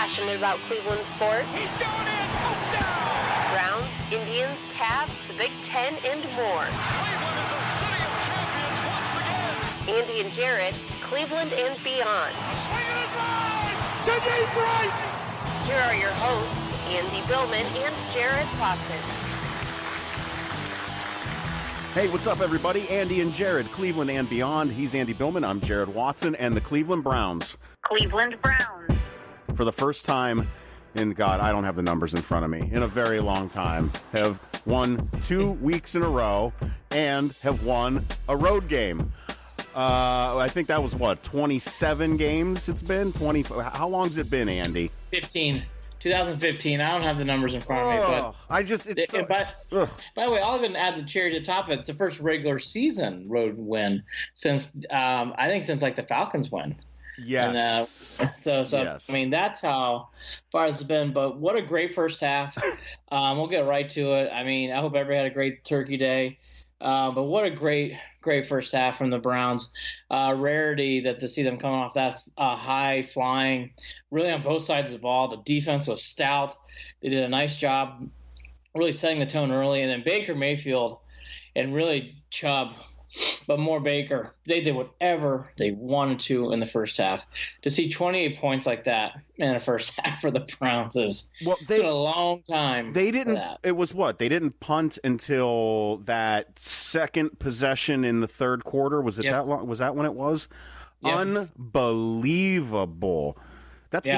passionate about Cleveland sports. He's going in, touchdown! Browns, Indians, Cavs, the Big Ten, and more. Cleveland is a city of champions once again. Andy and Jarid, Cleveland and beyond. Swinging it line to deep right. Here are your hosts, Andy Billman and Jarid Watson. Hey, what's up, everybody? Andy and Jarid, Cleveland and beyond. He's Andy Billman. I'm Jarid Watson, and the Cleveland Browns. Cleveland Browns. For the first time in, God, I don't have the numbers in front of me, in a very long time, have won 2 weeks in a row and have won a road game. I think that was, 27 games it's been? 20? How long has it been, Andy? 2015. I don't have the numbers in front of me, but I just. It's so, by the way, I'll even add the cherry to the top of it. It's the first regular season road win since I think since like the Falcons win. Yes. And, so yes. I mean that's how far it's been. But what a great first half. We'll get right to it. I mean, I hope everybody had a great Turkey Day. But what a great first half from the Browns. Rarity to see them coming off that high flying, really on both sides of the ball. The defense was stout. They did a nice job really setting the tone early. And then Baker Mayfield and really Chubb, but more Baker. They did whatever they wanted to in the first half. To see 28 points like that in the first half for the Browns is a long time. They didn't. For that. It was what? They didn't punt until that second possession in the third quarter. Was it that long? Was that when it was? Yep. Unbelievable. That's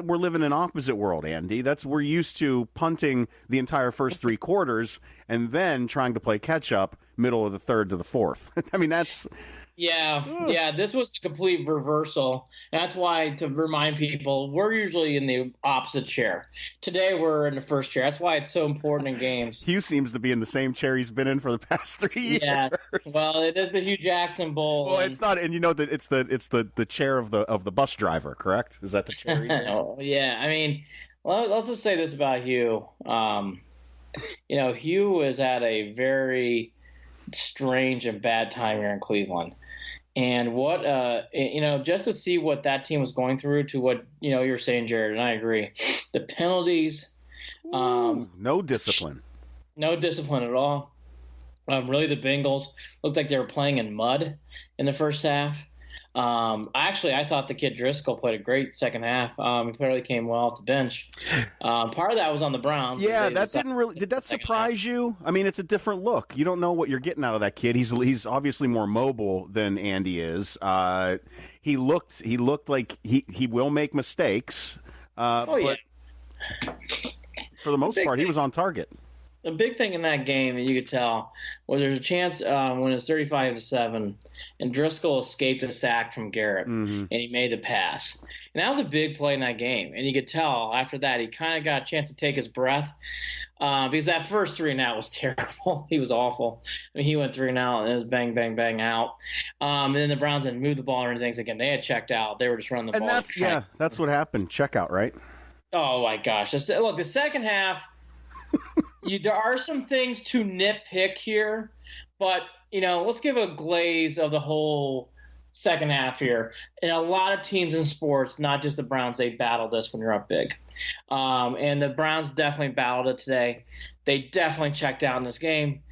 we're living in opposite world, Andy. We're used to punting the entire first three quarters and then trying to play catch up middle of the third to the fourth. I mean, that's this was a complete reversal. That's why, to remind people, we're usually in the opposite chair. Today we're in the first chair. That's why it's so important in games. Hugh seems to be in the same chair he's been in for the past 3 years. Yeah. Well, it is the Hue Jackson Bowl. Well, it's not, and you know that it's the chair of the bus driver, correct? Is that the chair? Oh, yeah. I mean, let's just say this about Hugh. Hugh is at a very strange and bad time here in Cleveland. And what, just to see what that team was going through to what, you're saying, Jared, and I agree. The penalties. No discipline. No discipline at all. Really, the Bengals looked like they were playing in mud in the first half. I thought the kid Driscoll played a great second half. He clearly came well off the bench. Part of that was on the Browns. Yeah, that didn't really. Did that surprise you? I mean, it's a different look. You don't know what you're getting out of that kid. He's obviously more mobile than Andy is. He looked like he will make mistakes. But for the most part, he was on target. The big thing in that game that you could tell was there's a chance when it's 35-7, and Driscoll escaped a sack from Garrett, and he made the pass. And that was a big play in that game. And you could tell after that he kind of got a chance to take his breath because that first 3 and out was terrible. He was awful. I mean, he went 3 and out, and it was bang, bang, bang out. And then the Browns didn't move the ball or anything. Again, they had checked out. They were just running the ball. And that's what happened. Check out, right? Oh, my gosh. Look, the second half – there are some things to nitpick here, but, let's give a glaze of the whole second half here. And a lot of teams in sports, not just the Browns, they battle this when you're up big. And the Browns definitely battled it today. They definitely checked out in this game.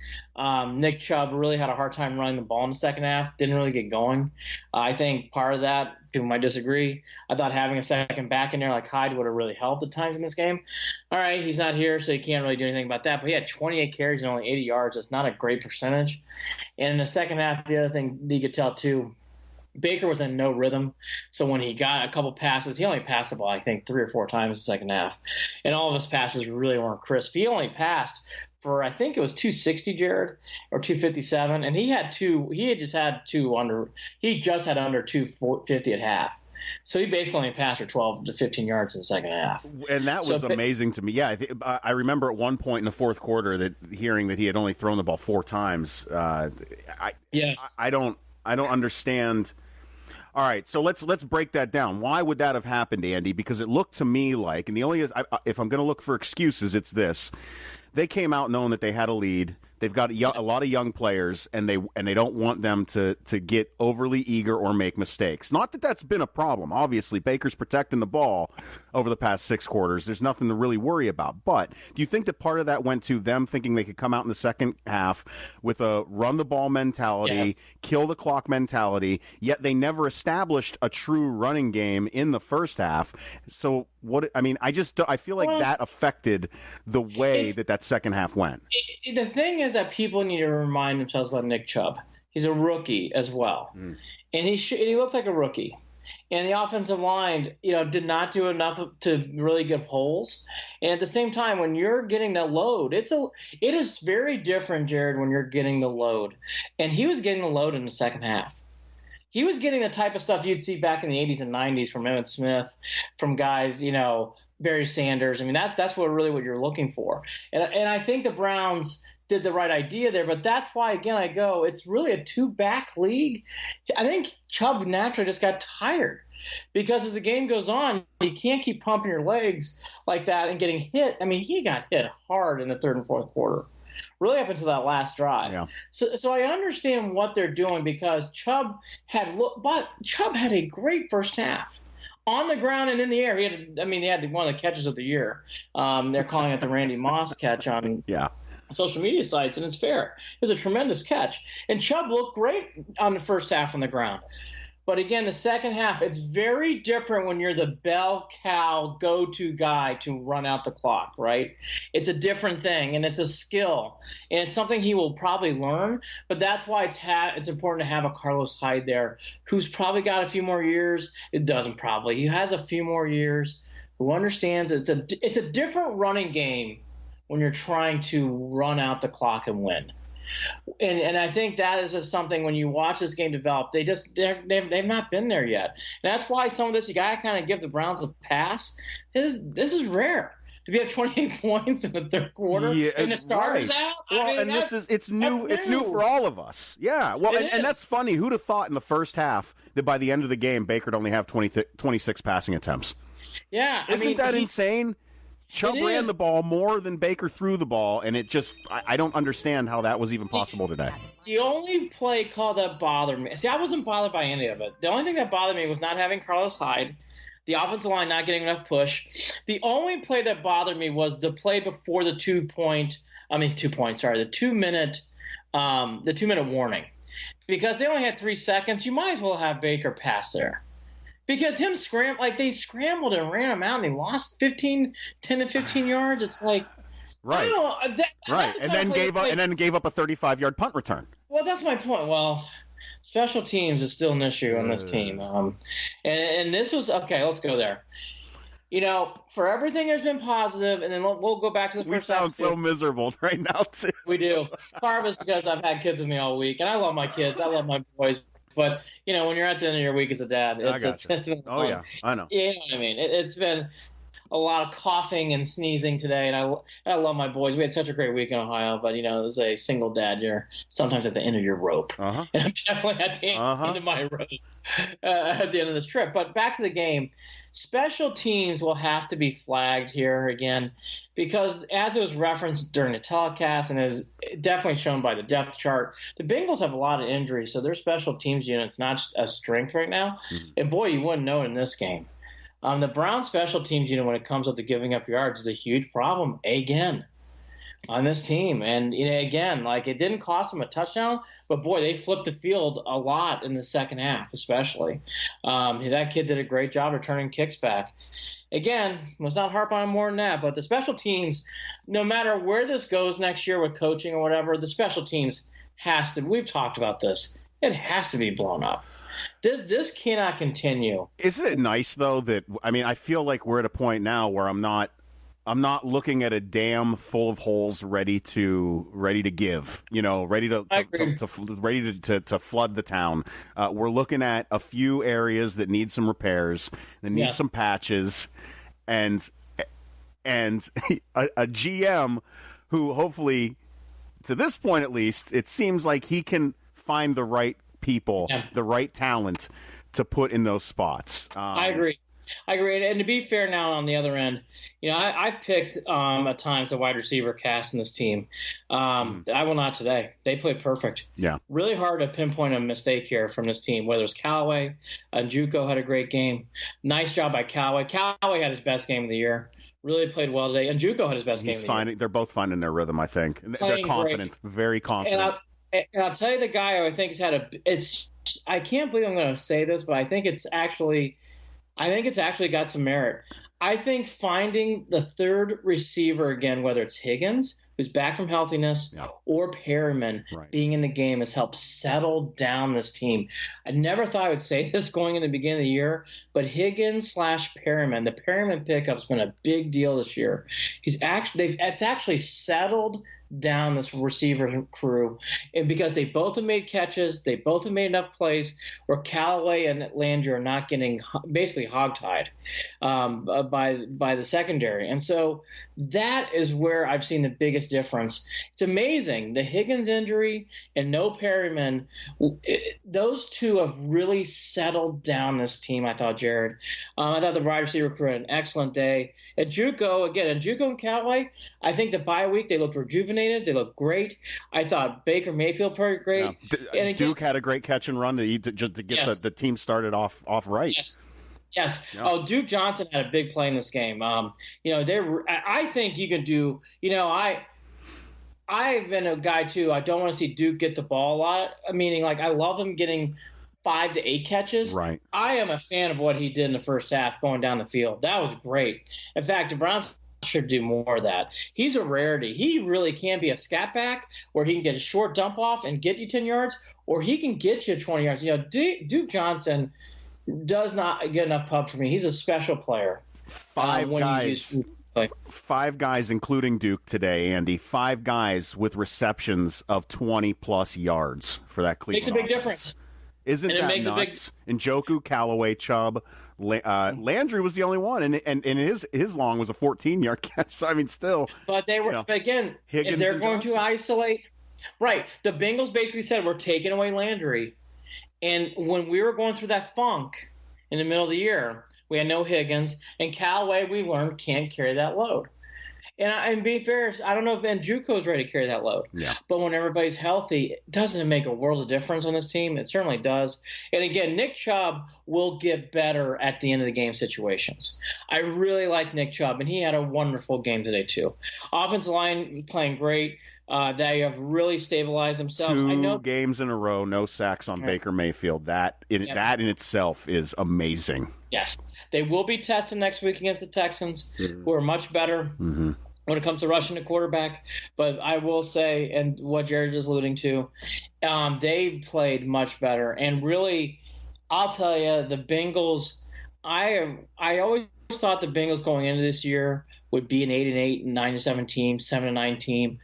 Nick Chubb really had a hard time running the ball in the second half, didn't really get going. I think part of that, people might disagree. I thought having a second back in there like Hyde would have really helped at times in this game. All right, he's not here, so he can't really do anything about that. But he had 28 carries and only 80 yards. That's not a great percentage. And in the second half, the other thing you could tell too, Baker was in no rhythm. So when he got a couple passes, he only passed the ball, I think, 3 or 4 times in the second half. And all of his passes really weren't crisp. He only passed for, I think it was 260, Jared, or 257. And he just had under 250 at half. So he basically only passed for 12 to 15 yards in the second half. And that was amazing to me. Yeah, I remember at one point in the fourth quarter hearing that he had only thrown the ball 4 times. I don't understand. All right, so let's break that down. Why would that have happened, Andy? Because it looked to me like, and the only if I'm going to look for excuses, it's this. they came out knowing that they had a lead. They've got a lot of young players, and they don't want them to get overly eager or make mistakes. Not that that's been a problem. Obviously, Baker's protecting the ball over the past 6 quarters. There's nothing to really worry about. But do you think that part of that went to them thinking they could come out in the second half with a run-the-ball mentality, kill the clock mentality, yet they never established a true running game in the first half? So I feel like that affected the way that second half went. The thing is that people need to remind themselves about Nick Chubb. He's a rookie as well, and he looked like a rookie. And the offensive line, did not do enough to really get holes. And at the same time, when you're getting the load, it is very different, Jared, when you're getting the load. And he was getting the load in the second half. He was getting the type of stuff you'd see back in the 80s and 90s from Emmitt Smith, from guys, Barry Sanders. I mean, that's what you're looking for. And I think the Browns did the right idea there, but that's why, again, it's really a 2-back league. I think Chubb naturally just got tired because as the game goes on, you can't keep pumping your legs like that and getting hit. I mean, he got hit hard in the third and fourth quarter, really up until that last drive. Yeah. So I understand what they're doing because Chubb had a great first half. On the ground and in the air, he had one of the catches of the year. They're calling it the Randy Moss catch on social media sites, and it's fair. It was a tremendous catch. And Chubb looked great on the first half on the ground. But again, the second half, it's very different when you're the bell cow go-to guy to run out the clock, right? It's a different thing, and it's a skill. And it's something he will probably learn, but that's why it's important to have a Carlos Hyde there who's probably got a few more years. It doesn't probably. He has a few more years, who understands it's a different running game when you're trying to run out the clock and win. And I think that is just something when you watch this game develop, they've not been there yet. And that's why some of this, you got to kind of give the Browns a pass. This is rare to be at 28 points in the third quarter and the starters out. It's new for all of us. Yeah. Well, and that's funny. Who'd have thought in the first half that by the end of the game, Baker'd only have 26 passing attempts? Yeah. Isn't that insane? Chubb ran the ball more than Baker threw the ball, and I don't understand how that was even possible today. The only play call that bothered me, I wasn't bothered by any of it. The only thing that bothered me was not having Carlos Hyde, the offensive line not getting enough push. The only play that bothered me was the play before the 2-minute warning. Because they only had 3 seconds, you might as well have Baker pass there. Because they scrambled and ran him out, and they lost 10 to 15 yards. It's like, right, and then gave up a 35-yard punt return. Well, that's my point. Well, special teams is still an issue on this team, and this was okay. Let's go there. For everything has been positive, and then we'll go back to the first half. We sound so miserable right now too. We do. Part of it's because I've had kids with me all week, and I love my kids. I love my boys. But, when you're at the end of your week as a dad, it's been fun. Yeah, I know. You know what I mean? It's been a lot of coughing and sneezing today, and I love my boys. We had such a great week in Ohio, but, as a single dad, you're sometimes at the end of your rope. And I'm definitely at the end of my rope at the end of this trip. But back to the game. Special teams will have to be flagged here again because, as it was referenced during the telecast and is definitely shown by the depth chart, the Bengals have a lot of injuries, so their special teams unit's not a strength right now. And, boy, you wouldn't know it in this game. The Browns special teams unit, when it comes up to giving up yards, is a huge problem again on this team. And, again, it didn't cost them a touchdown, but, boy, they flipped the field a lot in the second half, especially. That kid did a great job returning kicks back. Again, let's not harp on more than that, but the special teams, no matter where this goes next year with coaching or whatever, the special teams we've talked about this, it has to be blown up. This cannot continue. Isn't it nice, though, that, I feel like we're at a point now where I'm not looking at a dam full of holes ready to give, ready to flood the town. We're looking at a few areas that need some repairs, that need some patches, and a GM who hopefully, to this point at least, it seems like he can find the right people, the right talent to put in those spots. I agree. I agree. And to be fair now on the other end, I picked at times the wide receiver cast in this team. I will not today. They played perfect. Yeah. Really hard to pinpoint a mistake here from this team, whether it's Callaway, Njoku had a great game. Nice job by Callaway. Callaway had his best game of the year. Really played well today. And Njoku had his best game of the year. They're both finding their rhythm, I think. They're confident, very confident. And I'll tell you the guy who I think has I can't believe I'm going to say this, but I think it's actually got some merit. I think finding the third receiver again, whether it's Higgins, who's back from healthiness, or Perriman being in the game, has helped settle down this team. I never thought I would say this going in the beginning of the year, but Higgins/Perriman, the Perriman pickup's been a big deal this year. It's actually settled down this receiver crew, and because they both have made catches, they both have made enough plays where Callaway and Landry are not getting basically hogtied by the secondary. And so that is where I've seen the biggest difference. It's amazing. The Higgins injury and no Perriman, those two have really settled down this team, I thought, Jared. I thought the wide receiver crew had an excellent day. At Njoku and Callaway, I think the bye week, they looked rejuvenated. They looked great. I thought Baker Mayfield played great. Yeah. And Duke had a great catch and run to get the team started off right. Yes. Yeah. Oh, Duke Johnson had a big play in this game. I think you can do. I've been a guy too. I don't want to see Duke get the ball a lot. Meaning, I love him getting 5 to 8 catches. Right. I am a fan of what he did in the first half, going down the field. That was great. In fact, the Browns should do more of that. He's a rarity. He really can be a scat back where he can get a short dump off and get you 10 yards, or he can get you 20 yards. Duke Johnson does not get enough pub for me. He's a special player. Five guys, including Duke today, Andy. 5 guys with receptions of 20-plus yards for that Cleveland Makes a big offense. Difference. Isn't that nuts? Njoku, Callaway, Chubb, Landry was the only one, and his long was a 14-yard catch. So, I mean, still. But they were again. Higgins, if they're going to isolate, right? The Bengals basically said we're taking away Landry, and when we were going through that funk in the middle of the year, we had no Higgins, and Callaway we learned can't carry that load. And being fair, I don't know if Njoku's ready to carry that load. Yeah. But when everybody's healthy, doesn't it make a world of difference on this team? It certainly does. And again, Nick Chubb will get better at the end of the game situations. I really like Nick Chubb, and he had a wonderful game today too. Offensive line playing great. They have really stabilized themselves. 2 games in a row, no sacks on Baker Mayfield. That in itself is amazing. Yes. They will be tested next week against the Texans, who are much better when it comes to rushing the quarterback. But I will say, and what Jared is alluding to, they played much better. And really, I'll tell you, the Bengals, I always thought the Bengals going into this year would be an 8-8, 9-7 team, 7-9 team.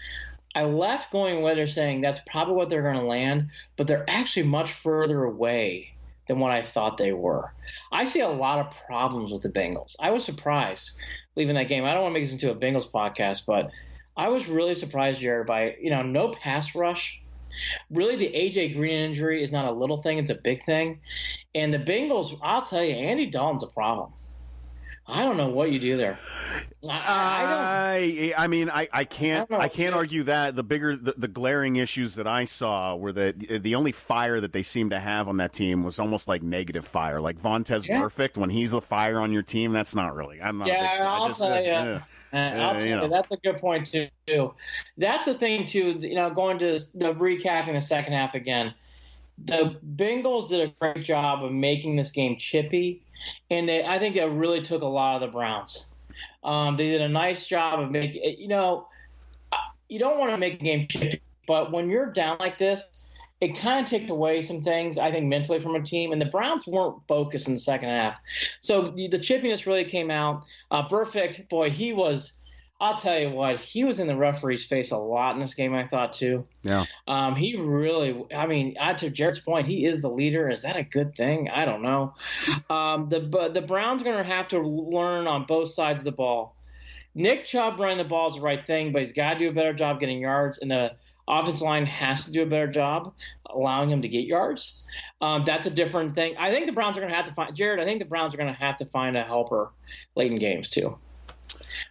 I left going where they're saying that's probably what they're going to land, but they're actually much further away than what I thought they were. I see a lot of problems with the Bengals. I was surprised leaving that game. I don't want to make this into a Bengals podcast, but I was really surprised, Jared, by no pass rush. Really, the A.J. Green injury is not a little thing. It's a big thing. And the Bengals, I'll tell you, Andy Dalton's a problem. I don't know what you do there. I can't argue that. The glaring issues that I saw were that the only fire that they seem to have on that team was almost like negative fire. Like Vontaze Burfict, when he's the fire on your team, that's not really. I'm not. I'll tell you. That's a good point too. That's the thing too. Going to the recapping the second half again. The Bengals did a great job of making this game chippy. And I think that really took a lot of the Browns. They did a nice job of making – you don't want to make a game chippy, but when you're down like this, it kind of takes away some things, I think, mentally from a team. And the Browns weren't focused in the second half. So the chippiness really came out. Burfict, boy, he was – I'll tell you what, he was in the referee's face a lot in this game, I thought, too. Yeah. He really, to Jared's point, he is the leader. Is that a good thing? I don't know. The Browns are going to have to learn on both sides of the ball. Nick Chubb running the ball is the right thing, but he's got to do a better job getting yards, and the offensive line has to do a better job allowing him to get yards. That's a different thing. I think the Browns are going to have to find Jared. I think the Browns are going to have to find a helper late in games too.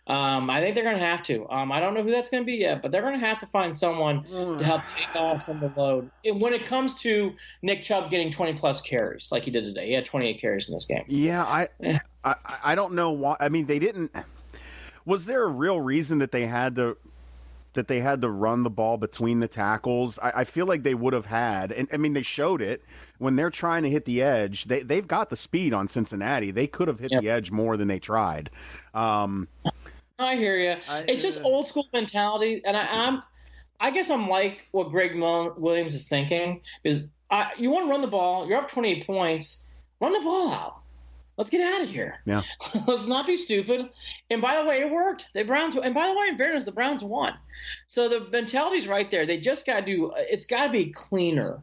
I think they're going to have to. I don't know who that's going to be yet, but they're going to have to find someone to help take off some of the load. And when it comes to Nick Chubb getting 20-plus carries like he did today, he had 28 carries in this game. Yeah, I don't know why. I mean, they didn't. Was there a real reason that they had to run the ball between the tackles? I feel like they would have had, and I mean, they showed it when they're trying to hit the edge. They've got the speed on Cincinnati. They could have hit the edge more than they tried. I hear you. It's just old school mentality, and I guess I'm like what Greg Williams is thinking is you want to run the ball. You're up 28 points. Run the ball out. Let's get out of here. Yeah. Let's not be stupid. And by the way, it worked. And by the way, in fairness, the Browns won. So the mentality's right there. They just got to do. It's got to be cleaner,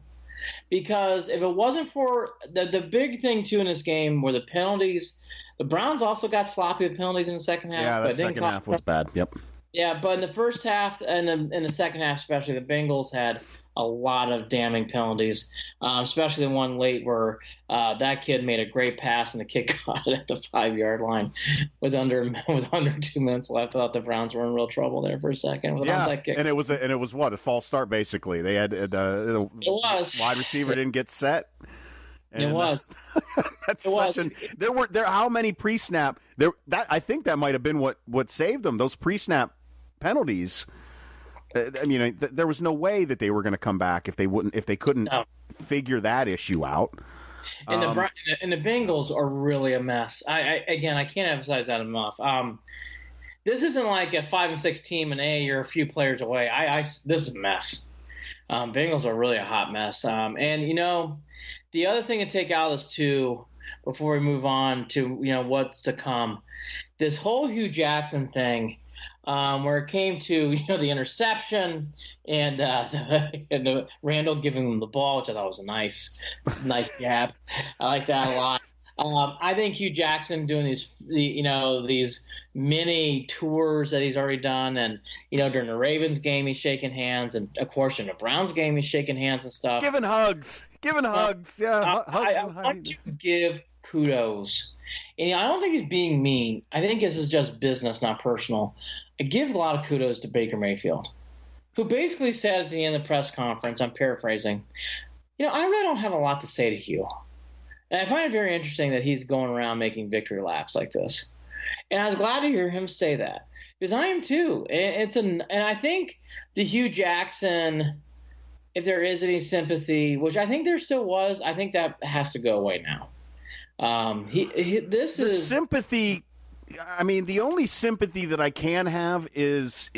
because if it wasn't for the big thing too in this game were the penalties. The Browns also got sloppy with penalties in the second half. Yeah, that second half was bad. Yep. Yeah, but in the first half and in the second half especially, the Bengals had a lot of damning penalties, especially the one late where that kid made a great pass and the kick got it at the 5-yard line with under 2 minutes left. I thought the Browns were in real trouble there for a second. Yeah, that kick. and it was a false start basically. They had the wide receiver didn't get set. And it was. There how many pre-snap I think that might have been what saved them. Those pre-snap penalties. I mean, there was no way that they were going to come back if they couldn't figure that issue out. And the Bengals are really a mess. I can't emphasize that enough. This isn't like a 5-6 team and you're a few players away. This is a mess. Bengals are really a hot mess. And the other thing to take out of this too, before we move on to what's to come, this whole Hue Jackson thing. Where it came to the interception and the Randall giving them the ball, which I thought was a nice gap. I like that a lot. I think Hue Jackson doing these mini tours that he's already done, and during the Ravens game he's shaking hands, and of course in the Browns game he's shaking hands and stuff. Giving hugs. Yeah, I want to give kudos. And I don't think he's being mean. I think this is just business, not personal. I give a lot of kudos to Baker Mayfield, who basically said at the end of the press conference, I'm paraphrasing, I really don't have a lot to say to Hue. And I find it very interesting that he's going around making victory laps like this. And I was glad to hear him say that, because I am too. And I think the Hue Jackson, if there is any sympathy, which I think there still was, I think that has to go away now. Sympathy. I mean, the only sympathy that I can have is,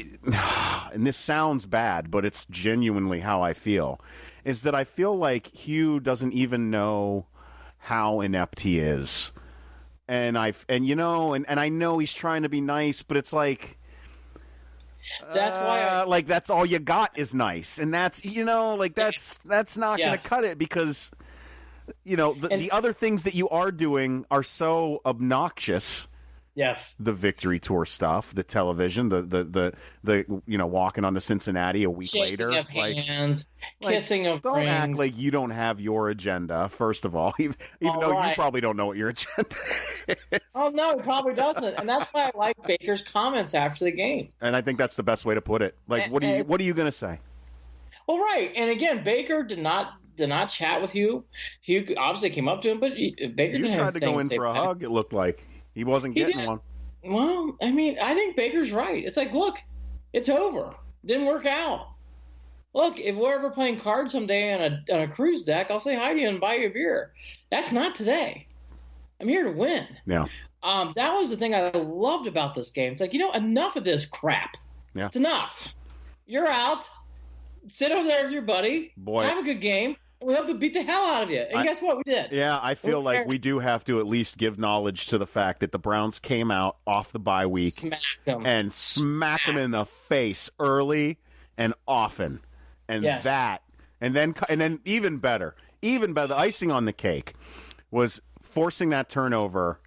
and this sounds bad, but it's genuinely how I feel, is that I feel like Hue doesn't even know how inept he is, and I know he's trying to be nice, but it's like. That's why that's all you got is nice, and that's that's not going to cut it, because. The other things that you are doing are so obnoxious. Yes. The victory tour stuff, the television, the walking on to Cincinnati a week later. Of hands, kissing of don't rings. Act like you don't have your agenda, first of all, even though you probably don't know what your agenda is. Oh, no, he probably doesn't. And that's why I like Baker's comments after the game. And I think that's the best way to put it. Like, what are you going to say? Well, right. And again, Baker did not chat with Hue. Hue obviously came up to him, but Baker didn't tried to go in for a hug, it looked like. He wasn't getting one. Well, I mean, I think Baker's right. It's like, look, it's over. Didn't work out. Look, if we're ever playing cards someday on a cruise deck, I'll say hi to you and buy you a beer. That's not today. I'm here to win. Yeah. That was the thing I loved about this game. It's like, enough of this crap. Yeah. It's enough. You're out. Sit over there with your buddy. Boy. Have a good game. We hope to beat the hell out of you. And guess what? We did. Yeah, I feel like we do have to at least give knowledge to the fact that the Browns came out off the bye week smacked them in the face early and often. And and then even better, the icing on the cake was forcing that turnover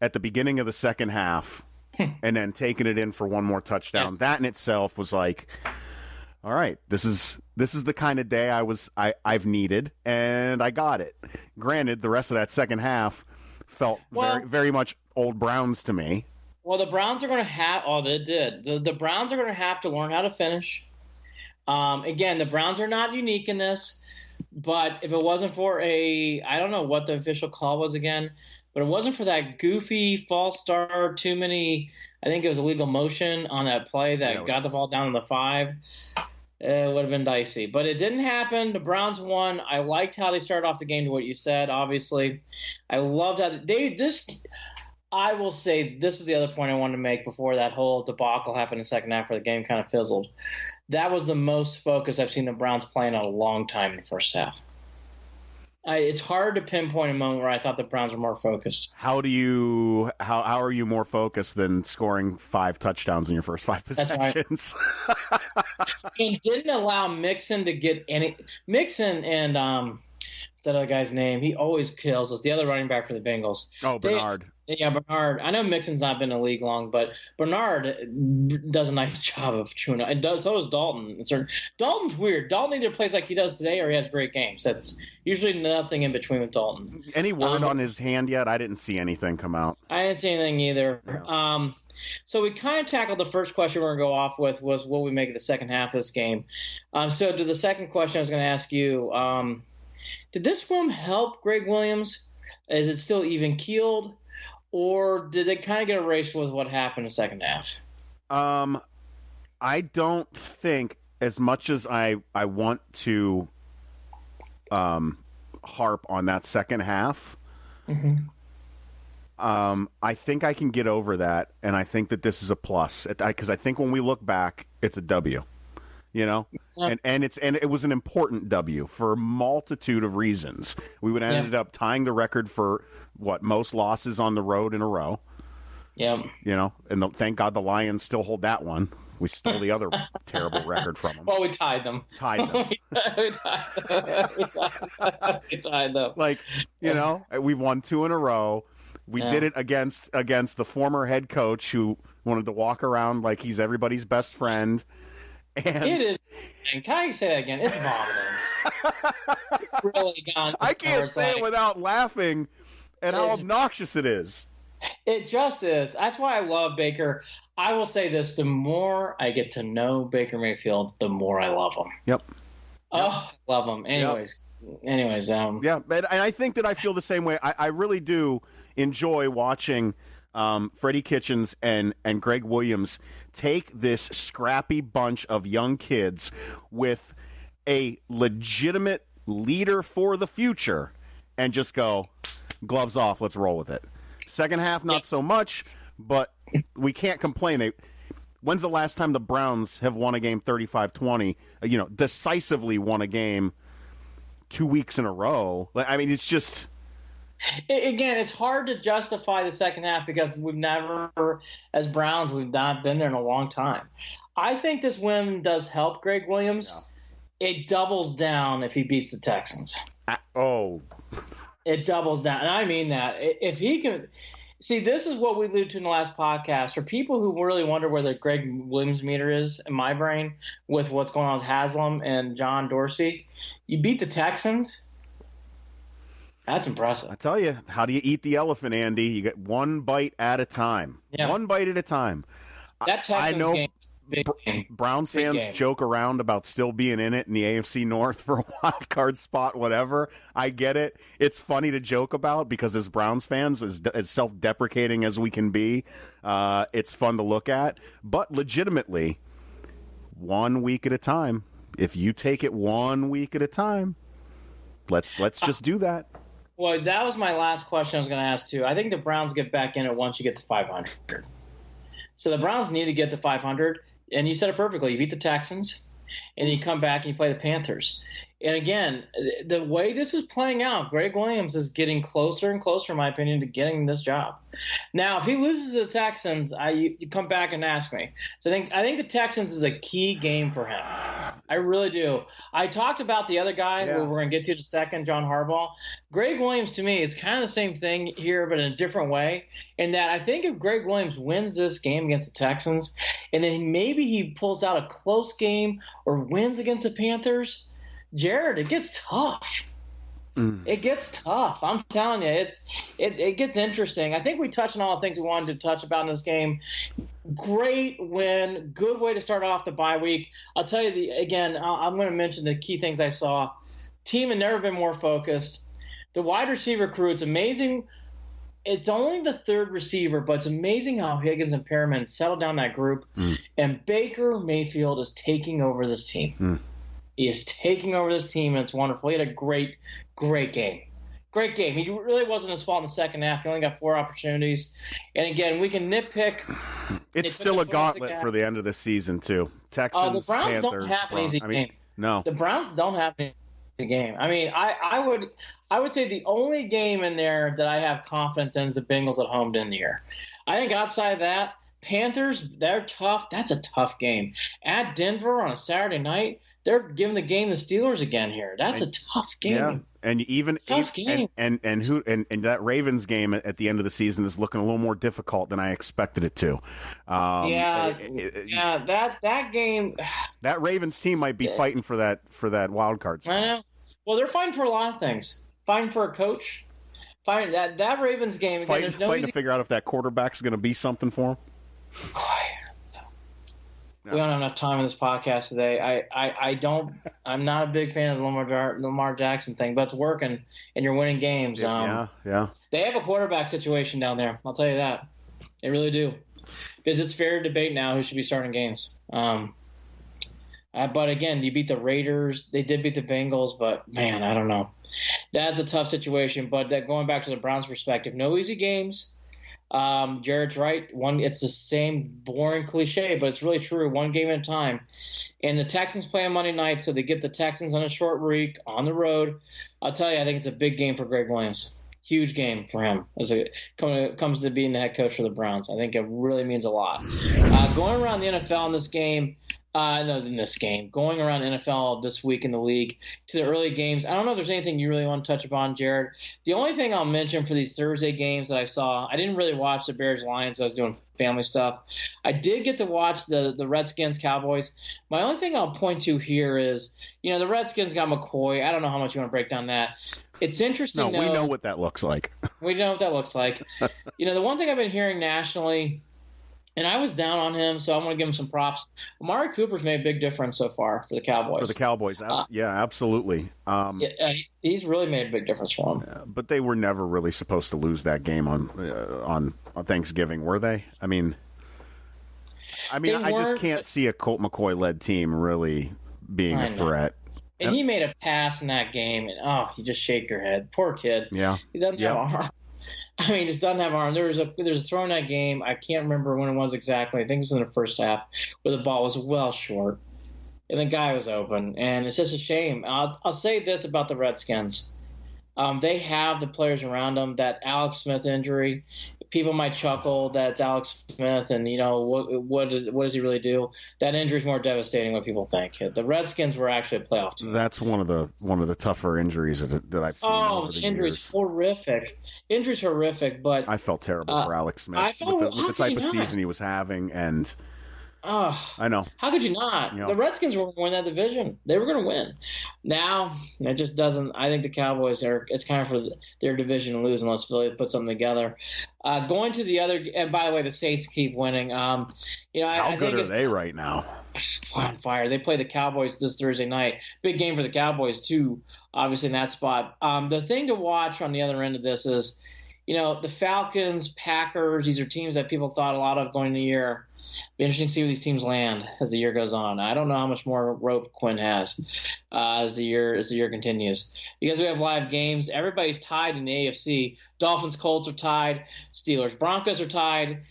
at the beginning of the second half and then taking it in for one more touchdown. Yes. That in itself was like, all right, this is the kind of day I've needed, and I got it. Granted, the rest of that second half felt very, very much old Browns to me. Well, the Browns are going to have. Oh, they did. The Browns are going to have to learn how to finish. Again, the Browns are not unique in this, but if it wasn't for I don't know what the official call was again, but it wasn't for that goofy false start, too many. I think it was illegal motion on that play that got the ball down to the 5. It would have been dicey, but it didn't happen. The Browns won. I liked how they started off the game to what you said, obviously. I loved how I will say this was the other point I wanted to make before that whole debacle happened in the second half where the game kind of fizzled. That was the most focus I've seen the Browns play in a long time in the first half. It's hard to pinpoint a moment where I thought the Browns were more focused. How are you more focused than scoring 5 touchdowns in your first 5 possessions? Right. And didn't allow Mixon to get any. Mixon and what's that other guy's name? He always kills us. The other running back for the Bengals. Oh, Bernard. Bernard. I know Mixon's not been in the league long, but Bernard does a nice job of chewing up. So does Dalton. Dalton's weird. Dalton either plays like he does today or he has great games. That's usually nothing in between with Dalton. Any word on his hand yet? I didn't see anything come out. I didn't see anything either. Yeah. So we kind of tackled the first question we're going to go off with was what we make of the second half of this game. So to the second question I was going to ask you, did this win help Greg Williams? Is it still even-keeled? Or did it kind of get erased with what happened in the second half? I don't think, as much as I want to harp on that second half, I think I can get over that, and I think that this is a plus. Because I think when we look back, it's a W. You know, and it was an important W for a multitude of reasons. We would have ended up tying the record for most losses on the road in a row. Yeah, you know, and thank God the Lions still hold that one. We stole the other terrible record from them. Well, we tied them. We tied them. Like, you know, we've won 2 in a row. We did it against the former head coach who wanted to walk around like he's everybody's best friend. And it is. And can I say that again? It's vomiting. It's really gone. I can't say it without laughing at how obnoxious it is. It just is. That's why I love Baker. I will say this: the more I get to know Baker Mayfield, the more I love him. Yep. Oh, love him. Anyways. Yeah, and I think that I feel the same way. I really do enjoy watching Freddie Kitchens and Greg Williams take this scrappy bunch of young kids with a legitimate leader for the future and just go, gloves off, let's roll with it. Second half, not so much, but we can't complain. When's the last time the Browns have won a game 35-20, decisively won a game 2 weeks in a row? I mean, it's just... Again, it's hard to justify the second half because as Browns, we've not been there in a long time. I think this win does help Greg Williams. Yeah. It doubles down if he beats the Texans. It doubles down. And I mean that. If he can – see, this is what we alluded to in the last podcast. For people who really wonder where the Greg Williams meter is in my brain with what's going on with Haslam and John Dorsey, you beat the Texans – that's impressive. I tell you, how do you eat the elephant, Andy? You get one bite at a time. Yeah. One bite at a time. That Texans I know game's big game. Browns fans joke around about still being in it in the AFC North for a wild card spot, whatever. I get it. It's funny to joke about because as Browns fans, as self-deprecating as we can be, it's fun to look at. But legitimately, 1 week at a time. If you take it 1 week at a time, let's just do that. Well, that was my last question I was going to ask, too. I think the Browns get back in it once you get to 500. So the Browns need to get to 500, and you said it perfectly. You beat the Texans, and you come back and you play the Panthers. And again, the way this is playing out, Greg Williams is getting closer and closer, in my opinion, to getting this job. Now, if he loses to the Texans, you come back and ask me. So I think the Texans is a key game for him. I really do. I talked about the other guy who we're going to get to in a second, John Harbaugh. Greg Williams, to me, it's kind of the same thing here, but in a different way. In that I think if Greg Williams wins this game against the Texans, and then maybe he pulls out a close game or wins against the Panthers, Jared, it gets tough. It gets tough. I'm telling you, it gets interesting. I think we touched on all the things we wanted to touch about in this game. Great win. Good way to start off the bye week. I'll tell you, I'm going to mention the key things I saw. Team had never been more focused. The wide receiver crew, it's amazing. It's only the third receiver, but it's amazing how Higgins and Perriman settled down that group. And Baker Mayfield is taking over this team. He is taking over this team, and it's wonderful. He had a great game. Great game. He really wasn't his fault in the second half. He only got 4 opportunities. And, again, we can nitpick. It's still a gauntlet for the end of the season, too. Texans, the Browns Panthers, don't have an easy game. No. The Browns don't have an easy game. I mean, I would say the only game in there that I have confidence in is the Bengals at home to end the year. I think outside of that, Panthers, they're tough. That's a tough game. At Denver on a Saturday night, they're giving the game the Steelers again here. That's a tough game. Yeah, and even game. And that Ravens game at the end of the season is looking a little more difficult than I expected it to. That game. That Ravens team might be fighting for that wild card spot. I know. Well, they're fighting for a lot of things. Fighting for a coach. Fighting that Ravens game. Again, fighting to figure out if that quarterback's going to be something for them. We don't have enough time in this podcast today. I'm not a big fan of the Lamar Jackson thing, but it's working, and you're winning games. Yeah. They have a quarterback situation down there. I'll tell you that. They really do. Because it's fair debate now who should be starting games. But again, you beat the Raiders. They did beat the Bengals, but man, I don't know. That's a tough situation. But going back to the Browns' perspective, no easy games. Jared's right. It's the same boring cliche, but it's really true. One game at a time. And the Texans play on Monday night, so they get the Texans on a short week on the road. I'll tell you, I think it's a big game for Greg Williams. Huge game for him as it comes to being the head coach for the Browns. I think it really means a lot. Going around the NFL in this game, going around NFL this week in the league to the early games. I don't know if there's anything you really want to touch upon, Jared. The only thing I'll mention for these Thursday games that I saw, I didn't really watch the Bears-Lions. I was doing family stuff. I did get to watch the Redskins-Cowboys. My only thing I'll point to here is, the Redskins got McCoy. I don't know how much you want to break down that. It's interesting. No, we know what that looks like. We know what that looks like. The one thing I've been hearing nationally, and I was down on him, so I'm going to give him some props. Amari Cooper's made a big difference so far for the Cowboys. Absolutely. He's really made a big difference for him. Yeah, but they were never really supposed to lose that game on Thanksgiving, were they? I just can't see a Colt McCoy-led team really being a threat. And he made a pass in that game, and you just shake your head. Poor kid. Yeah. He doesn't have arm. He just doesn't have arm. There's a throw in that game. I can't remember when it was exactly. I think it was in the first half where the ball was well short, and the guy was open. And it's just a shame. I'll say this about the Redskins: they have the players around them. That Alex Smith injury, people might chuckle that it's Alex Smith, and what does he really do? That injury is more devastating than what people think. The Redskins were actually a playoff team. That's one of the tougher injuries that I've seen. Oh, the injuries horrific. Injuries horrific, but I felt terrible for Alex Smith with the type of season he was having, and I know. How could you not? The Redskins were going to win that division. They were going to win. Now, it just doesn't. I think the Cowboys it's kind of for their division to lose unless Philly puts something together. Going to the other, and by the way, the Saints keep winning. How good are they right now? On fire. They play the Cowboys this Thursday night. Big game for the Cowboys, too, obviously, in that spot. The thing to watch on the other end of this is, the Falcons, Packers, these are teams that people thought a lot of going into the year. Be interesting to see where these teams land as the year goes on. I don't know how much more rope Quinn has as the year continues. Because we have live games, everybody's tied in the AFC. Dolphins, Colts are tied. Steelers, Broncos are tied.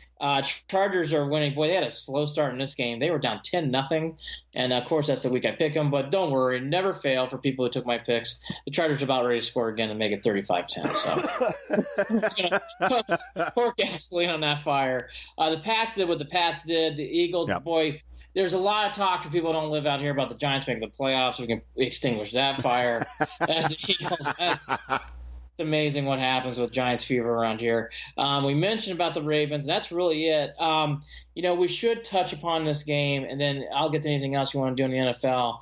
Chargers are winning. Boy, they had a slow start in this game. They were down 10-0. And, of course, that's the week I pick them. But don't worry. Never fail for people who took my picks. The Chargers are about ready to score again and make it 35-10. So pour gasoline on that fire. The Pats did what the Pats did. The Eagles, boy, there's a lot of talk for people who don't live out here about the Giants making the playoffs. We can extinguish that fire. As the Eagles, it's amazing what happens with Giants fever around here. We mentioned about the Ravens. That's really it. We should touch upon this game, and then I'll get to anything else you want to do in the NFL.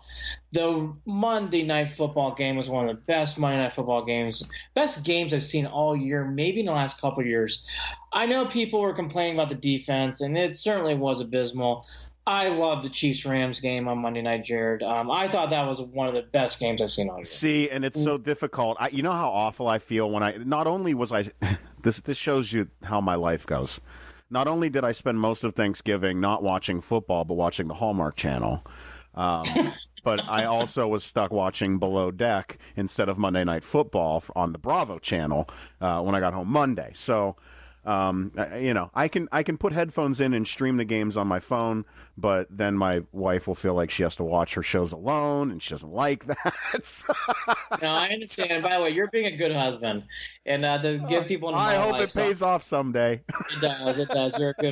The Monday Night Football game was one of the best Monday Night Football games, best games I've seen all year, maybe in the last couple of years. I know people were complaining about the defense, and it certainly was abysmal. I love the Chiefs-Rams game on Monday night, Jared. I thought that was one of the best games I've seen all year. See, and it's so difficult. You know how awful I feel when not only was I – this shows you how my life goes. Not only did I spend most of Thanksgiving not watching football but watching the Hallmark Channel, but I also was stuck watching Below Deck instead of Monday Night Football on the Bravo channel when I got home Monday. So – I can put headphones in and stream the games on my phone, but then my wife will feel like she has to watch her shows alone, and she doesn't like that. No, I understand. By the way, you're being a good husband, and to give people in my I hope life, it pays off someday. It does. You're a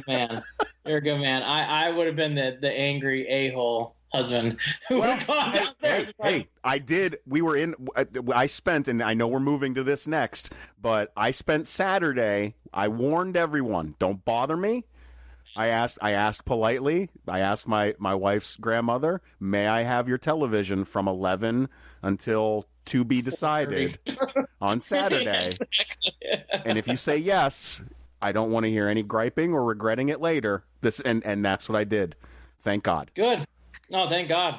good man. I would have been the angry a-hole husband who would have gone downstairs. Hey, I did. I spent, and I know we're moving to this next, but I spent Saturday. I warned everyone, don't bother me. I asked politely. I asked my wife's grandmother, may I have your television from 11 until to be decided on Saturday? And if you say yes, I don't want to hear any griping or regretting it later. And that's what I did. Thank God. Good. Oh, thank God.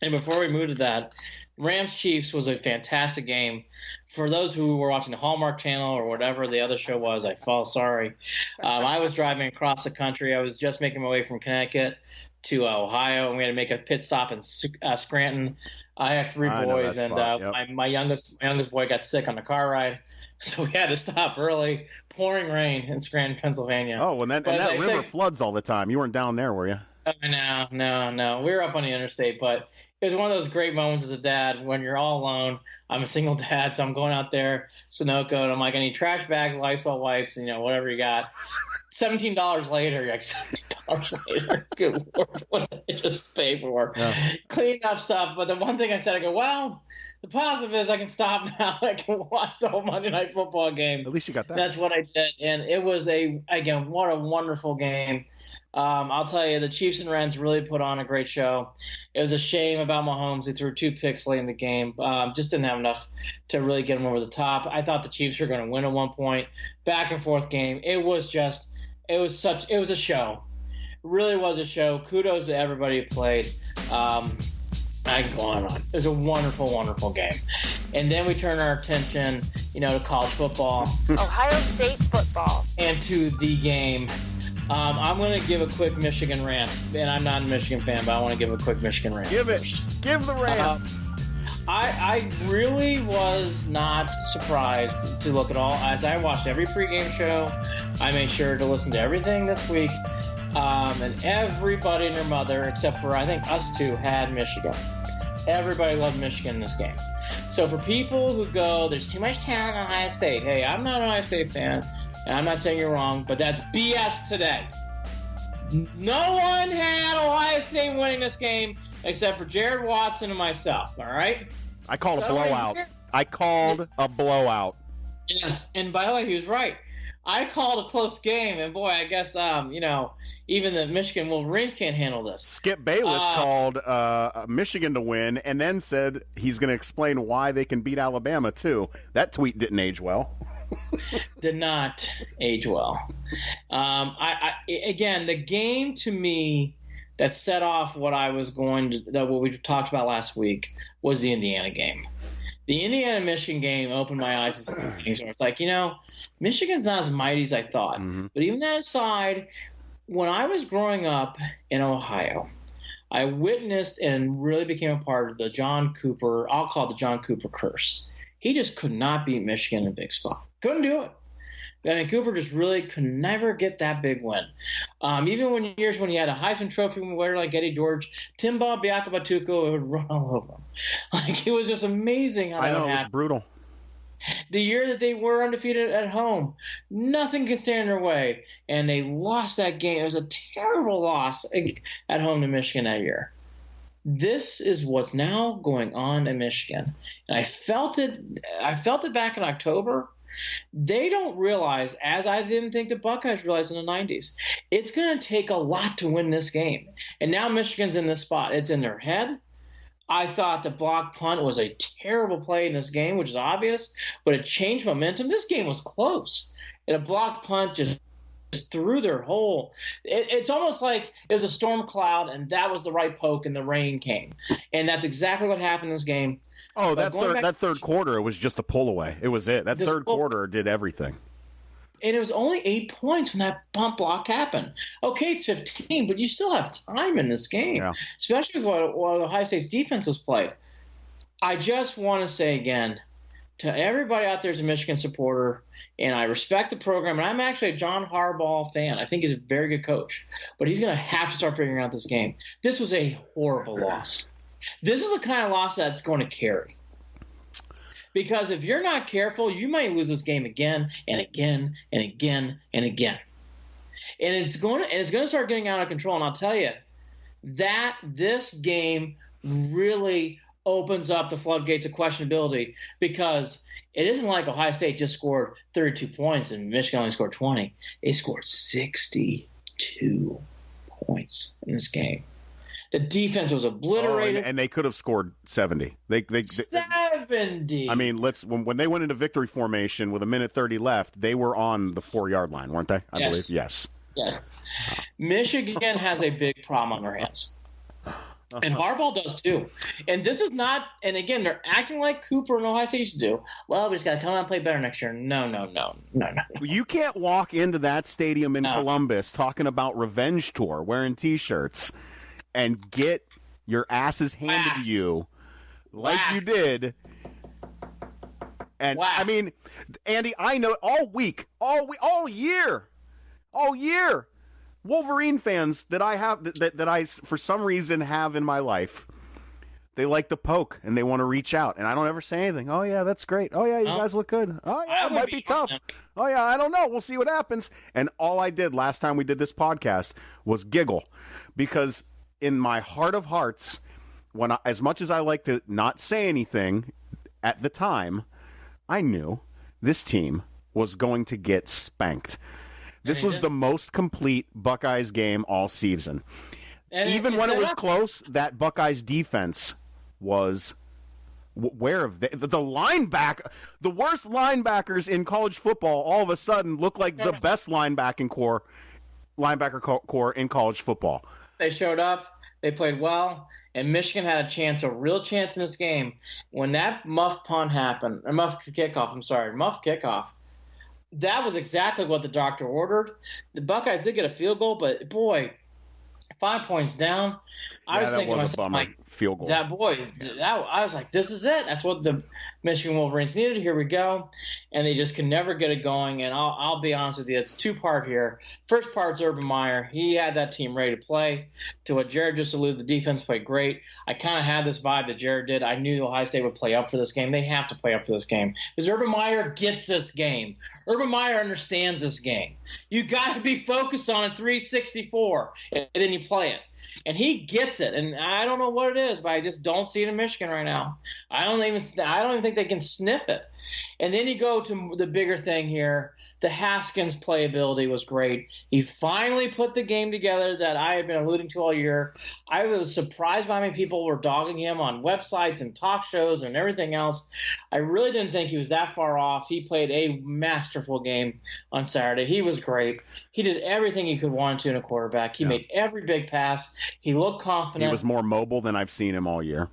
And before we move to that, Rams-Chiefs was a fantastic game. For those who were watching the Hallmark Channel or whatever the other show was, I feel sorry. I was driving across the country. I was just making my way from Connecticut to Ohio, and we had to make a pit stop in Scranton. I have three boys, and my youngest boy got sick on the car ride, so we had to stop early. Pouring rain in Scranton, Pennsylvania. Oh, and that river floods all the time. You weren't down there, were you? No. We were up on the interstate, but it was one of those great moments as a dad when you're all alone. I'm a single dad, so I'm going out there, Sunoco, and I'm like, I need trash bags, Lysol wipes, and whatever you got. $17 later, you're like, $17 later. Good Lord, what did I just pay for? Yeah. Cleaning up stuff. But the one thing I said, I go, well, the positive is I can stop now. I can watch the whole Monday Night Football game. At least you got that. That's what I did. And it was what a wonderful game. I'll tell you, the Chiefs and Rams really put on a great show. It was a shame about Mahomes. He threw 2 picks late in the game. Just didn't have enough to really get him over the top. I thought the Chiefs were going to win at one point. Back and forth game. It was a show. It really was a show. Kudos to everybody who played. I can go on and on. It was a wonderful, wonderful game. And then we turn our attention, to college football. Ohio State football. And to the game. I'm going to give a quick Michigan rant. And I'm not a Michigan fan, but I want to give a quick Michigan rant. Give the rant. I really was not surprised to look at all. As I watched every pregame show, I made sure to listen to everything this week. And everybody and their mother, except for I think us two, had Michigan. Everybody loved Michigan in this game. So for people who go, there's too much talent in Ohio State. Hey, I'm not an Ohio State fan, and I'm not saying you're wrong, but that's BS today. No one had Ohio State winning this game except for Jared Watson and myself, all right? I called a blowout. I called a blowout. Yes, and by the way, he was right. I called a close game, and boy, I guess, even the Michigan Wolverines can't handle this. Skip Bayless called Michigan to win and then said he's going to explain why they can beat Alabama, too. That tweet didn't age well. Did not age well. Again, the game to me that set off what what we talked about last week was the Indiana game. The Indiana-Michigan game opened my eyes to some things where it's like, Michigan's not as mighty as I thought. Mm-hmm. But even that aside, when I was growing up in Ohio, I witnessed and really became a part of the John Cooper, I'll call it the John Cooper curse. He just could not beat Michigan in a big spot. Couldn't do it. I mean, Cooper just really could never get that big win. Even when years when he had a Heisman Trophy winner like Eddie George, Timbaugh Biakabatuka would run all over him. Like, it was just amazing how I know, that it was happened. brutal. The year that they were undefeated at home, nothing could stand in their way, and they lost that game. It was a terrible loss at home to Michigan that year. This is what's now going on in Michigan, and I felt it. I felt it back in October. They don't realize, as I didn't think the Buckeyes realized in the 90s, it's going to take a lot to win this game. And now Michigan's in this spot. It's in their head. I thought the block punt was a terrible play in this game, which is obvious, but it changed momentum. This game was close, and a block punt just threw their whole it's almost like it was a storm cloud, and that was the right poke, and the rain came. And that's exactly what happened in this game. Oh, that third quarter, it was just a pull away. It was it. That third quarter did everything. And it was only 8 points when that punt block happened. Okay, it's 15, but you still have time in this game, especially while Ohio State's defense was played. I just want to say again to everybody out there as a Michigan supporter, and I respect the program, and I'm actually a John Harbaugh fan. I think he's a very good coach, but he's going to have to start figuring out this game. This was a horrible loss. This is the kind of loss that's going to carry. Because if you're not careful, you might lose this game again and again and again and again. And it's going to start getting out of control. And I'll tell you that this game really opens up the floodgates of questionability, because it isn't like Ohio State just scored 32 points and Michigan only scored 20. They scored 62 points in this game. The defense was obliterated. And they could have scored 70. They 70. I mean, when they went into victory formation with 1:30 left, they were on the 4-yard line, weren't they? I believe. Yes. Michigan has a big problem on their hands. And Harbaugh does too. And this is not – and again, they're acting like Cooper and Ohio State used to do. Well, we just got to come out and play better next year. No. You can't walk into that stadium in Columbus talking about revenge tour, wearing T-shirts, and get your asses handed to you like you did. And, I mean, Andy, I know all year, Wolverine fans that I have that I for some reason have in my life, they like to poke and they want to reach out, and I don't ever say anything. Oh yeah, that's great. Oh yeah, you guys look good. Oh yeah, it might be tough. Oh yeah, I don't know. We'll see what happens. And all I did last time we did this podcast was giggle, because in my heart of hearts, as much as I like to not say anything at the time, I knew this team was going to get spanked. This was the most complete Buckeyes game all season. And even when it was close, that Buckeyes defense was where of the linebacker, the worst linebackers in college football, all of a sudden look like the best linebacker core in college football. They showed up, they played well, and Michigan had a real chance in this game when that muff kickoff. That was exactly what the doctor ordered. The Buckeyes did get a field goal, but boy, 5 points down. I was thinking to myself, like, field goal. I was like, this is it. That's what the Michigan Wolverines needed. Here we go. And they just can never get it going. And I'll be honest with you, it's two-part here. First part's Urban Meyer. He had that team ready to play. To what Jarid just alluded, the defense played great. I kind of had this vibe that Jarid did. I knew Ohio State would play up for this game. They have to play up for this game because Urban Meyer gets this game. Urban Meyer understands this game. You got to be focused on it 364, and then you play it. And he gets it, and I don't know what it is, but I just don't see it in Michigan right now. I don't even think they can sniff it. And then you go to the bigger thing here. The Haskins playability was great. He finally put the game together that I had been alluding to all year. I was surprised by how many people were dogging him on websites and talk shows and everything else. I really didn't think he was that far off. He played a masterful game on Saturday. He was great. He did everything he could want to in a quarterback. He made every big pass. He looked confident. He was more mobile than I've seen him all year.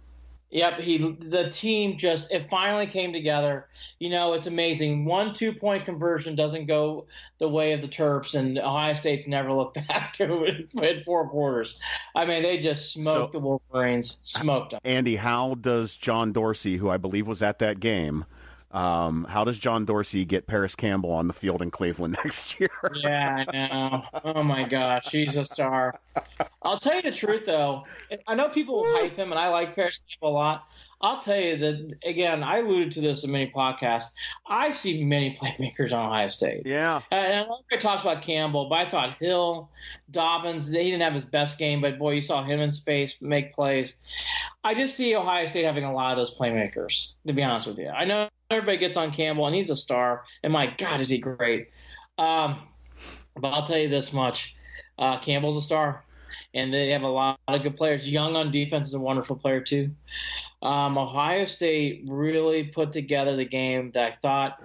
Yep, the team it finally came together. It's amazing. 1 2-point conversion doesn't go the way of the Terps, and Ohio State's never looked back in 4 quarters. I mean, they just smoked the Wolverines, smoked them. Andy, how does John Dorsey, who I believe was at that game, how does John Dorsey get Paris Campbell on the field in Cleveland next year? Yeah, I know. Oh, my gosh, he's a star. I'll tell you the truth, though. I know people will hype him, and I like Paris Campbell a lot. I'll tell you that, again, I alluded to this in many podcasts. I see many playmakers on Ohio State. Yeah. And I know I talked about Campbell, but I thought Hill, Dobbins, he didn't have his best game, but, boy, you saw him in space make plays. I just see Ohio State having a lot of those playmakers, to be honest with you. I know everybody gets on Campbell, and he's a star, and my God, is he great. But I'll tell you this much. Campbell's a star. And they have a lot of good players. Young on defense is a wonderful player, too. Ohio State really put together the game that I thought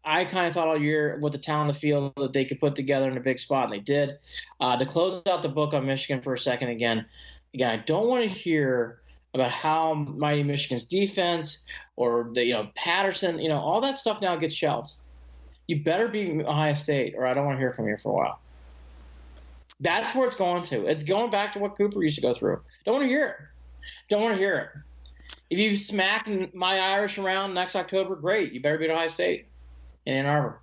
I thought all year with the talent on the field that they could put together in a big spot, and they did. To close out the book on Michigan for a second again, I don't want to hear about how mighty Michigan's defense or Patterson, all that stuff now gets shelved. You better beat Ohio State, or I don't want to hear from you for a while. That's where it's going to. It's going back to what Cooper used to go through. Don't want to hear it. Don't want to hear it. If you smack my Irish around next October, great. You better beat Ohio State in Ann Arbor.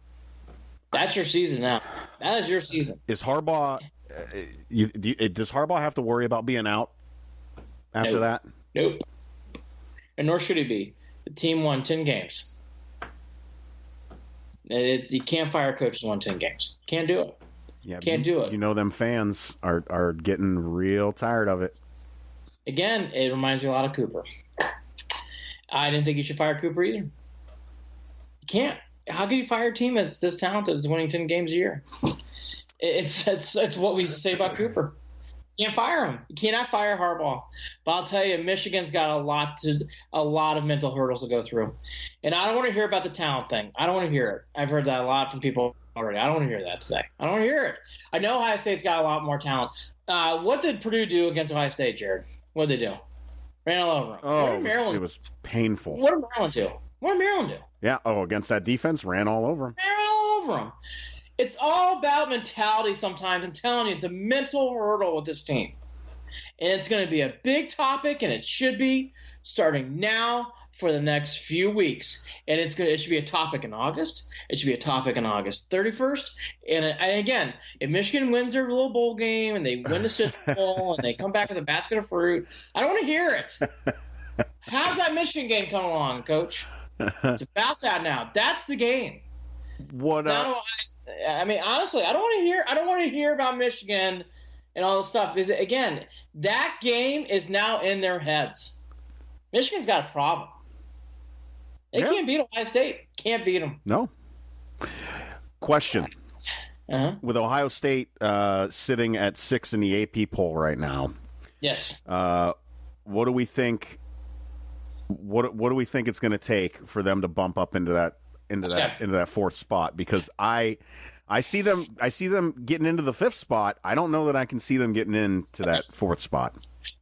That's your season now. That is your season. Is Harbaugh? Does Harbaugh have to worry about being out after that? Nope. And nor should he be. The team won 10 games. You can't fire coaches who won 10 games. Can't do it. Yeah, can't do it. Them fans are getting real tired of it. Again, it reminds me a lot of Cooper. I didn't think you should fire Cooper either. You can't. How can you fire a team that's this talented, that's winning 10 games a year? It's what we used to say about Cooper. You can't fire him. You cannot fire Harbaugh. But I'll tell you, Michigan's got a lot of mental hurdles to go through. And I don't want to hear about the talent thing. I don't want to hear it. I've heard that a lot from people already. I don't want to hear that today. I don't want to hear it. I know Ohio State's got a lot more talent. What did Purdue do against Ohio State, Jared? What did they do? Ran all over them. Oh, it was painful. What did Maryland do? What did Maryland do? Yeah. Oh, against that defense, ran all over them. Ran all over them. It's all about mentality sometimes. I'm telling you, it's a mental hurdle with this team. And it's going to be a big topic, and it should be starting now for the next few weeks. And it should be a topic in August. It should be a topic on August 31st. And again, if Michigan wins their little bowl game and they win the Citrus Bowl and they come back with a basket of fruit, I don't want to hear it. How's that Michigan game coming along, Coach? It's about that now. That's the game. I mean, honestly, I don't want to hear about Michigan and all this stuff. Because again, that game is now in their heads. Michigan's got a problem. They can't beat Ohio State. Can't beat them. No. Question. Uh-huh. With Ohio State sitting at 6 in the AP poll right now. Yes. What do we think? What do we think it's going to take for them to bump up into that fourth spot? Because I see them getting into the fifth spot. I don't know that I can see them getting into that fourth spot.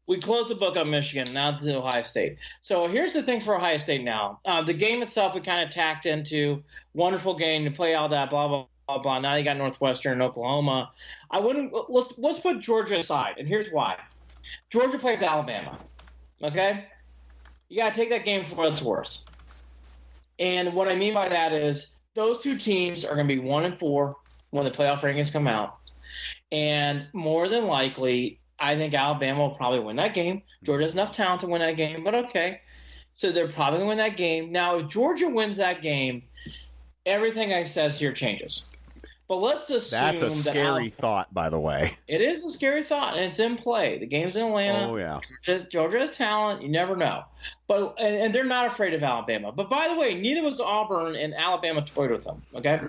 We closed the book on Michigan, now to Ohio State. So here's the thing for Ohio State now. The game itself, we kind of tacked into wonderful game to play all that, blah, blah, blah, blah. Now you got Northwestern and Oklahoma. Let's put Georgia aside, and here's why. Georgia plays Alabama, okay? You got to take that game for what it's worth. And what I mean by that is those two teams are going to be 1-4 when the playoff rankings come out. And more than likely, I think Alabama will probably win that game. Georgia has enough talent to win that game, but okay. So they're probably going to win that game. Now, if Georgia wins that game, everything I says here changes. But let's assume that's a scary thought, by the way. It is a scary thought, and it's in play. The game's in Atlanta. Oh, yeah. Georgia has talent. You never know. But and they're not afraid of Alabama. But by the way, neither was Auburn, and Alabama toyed with them. Okay?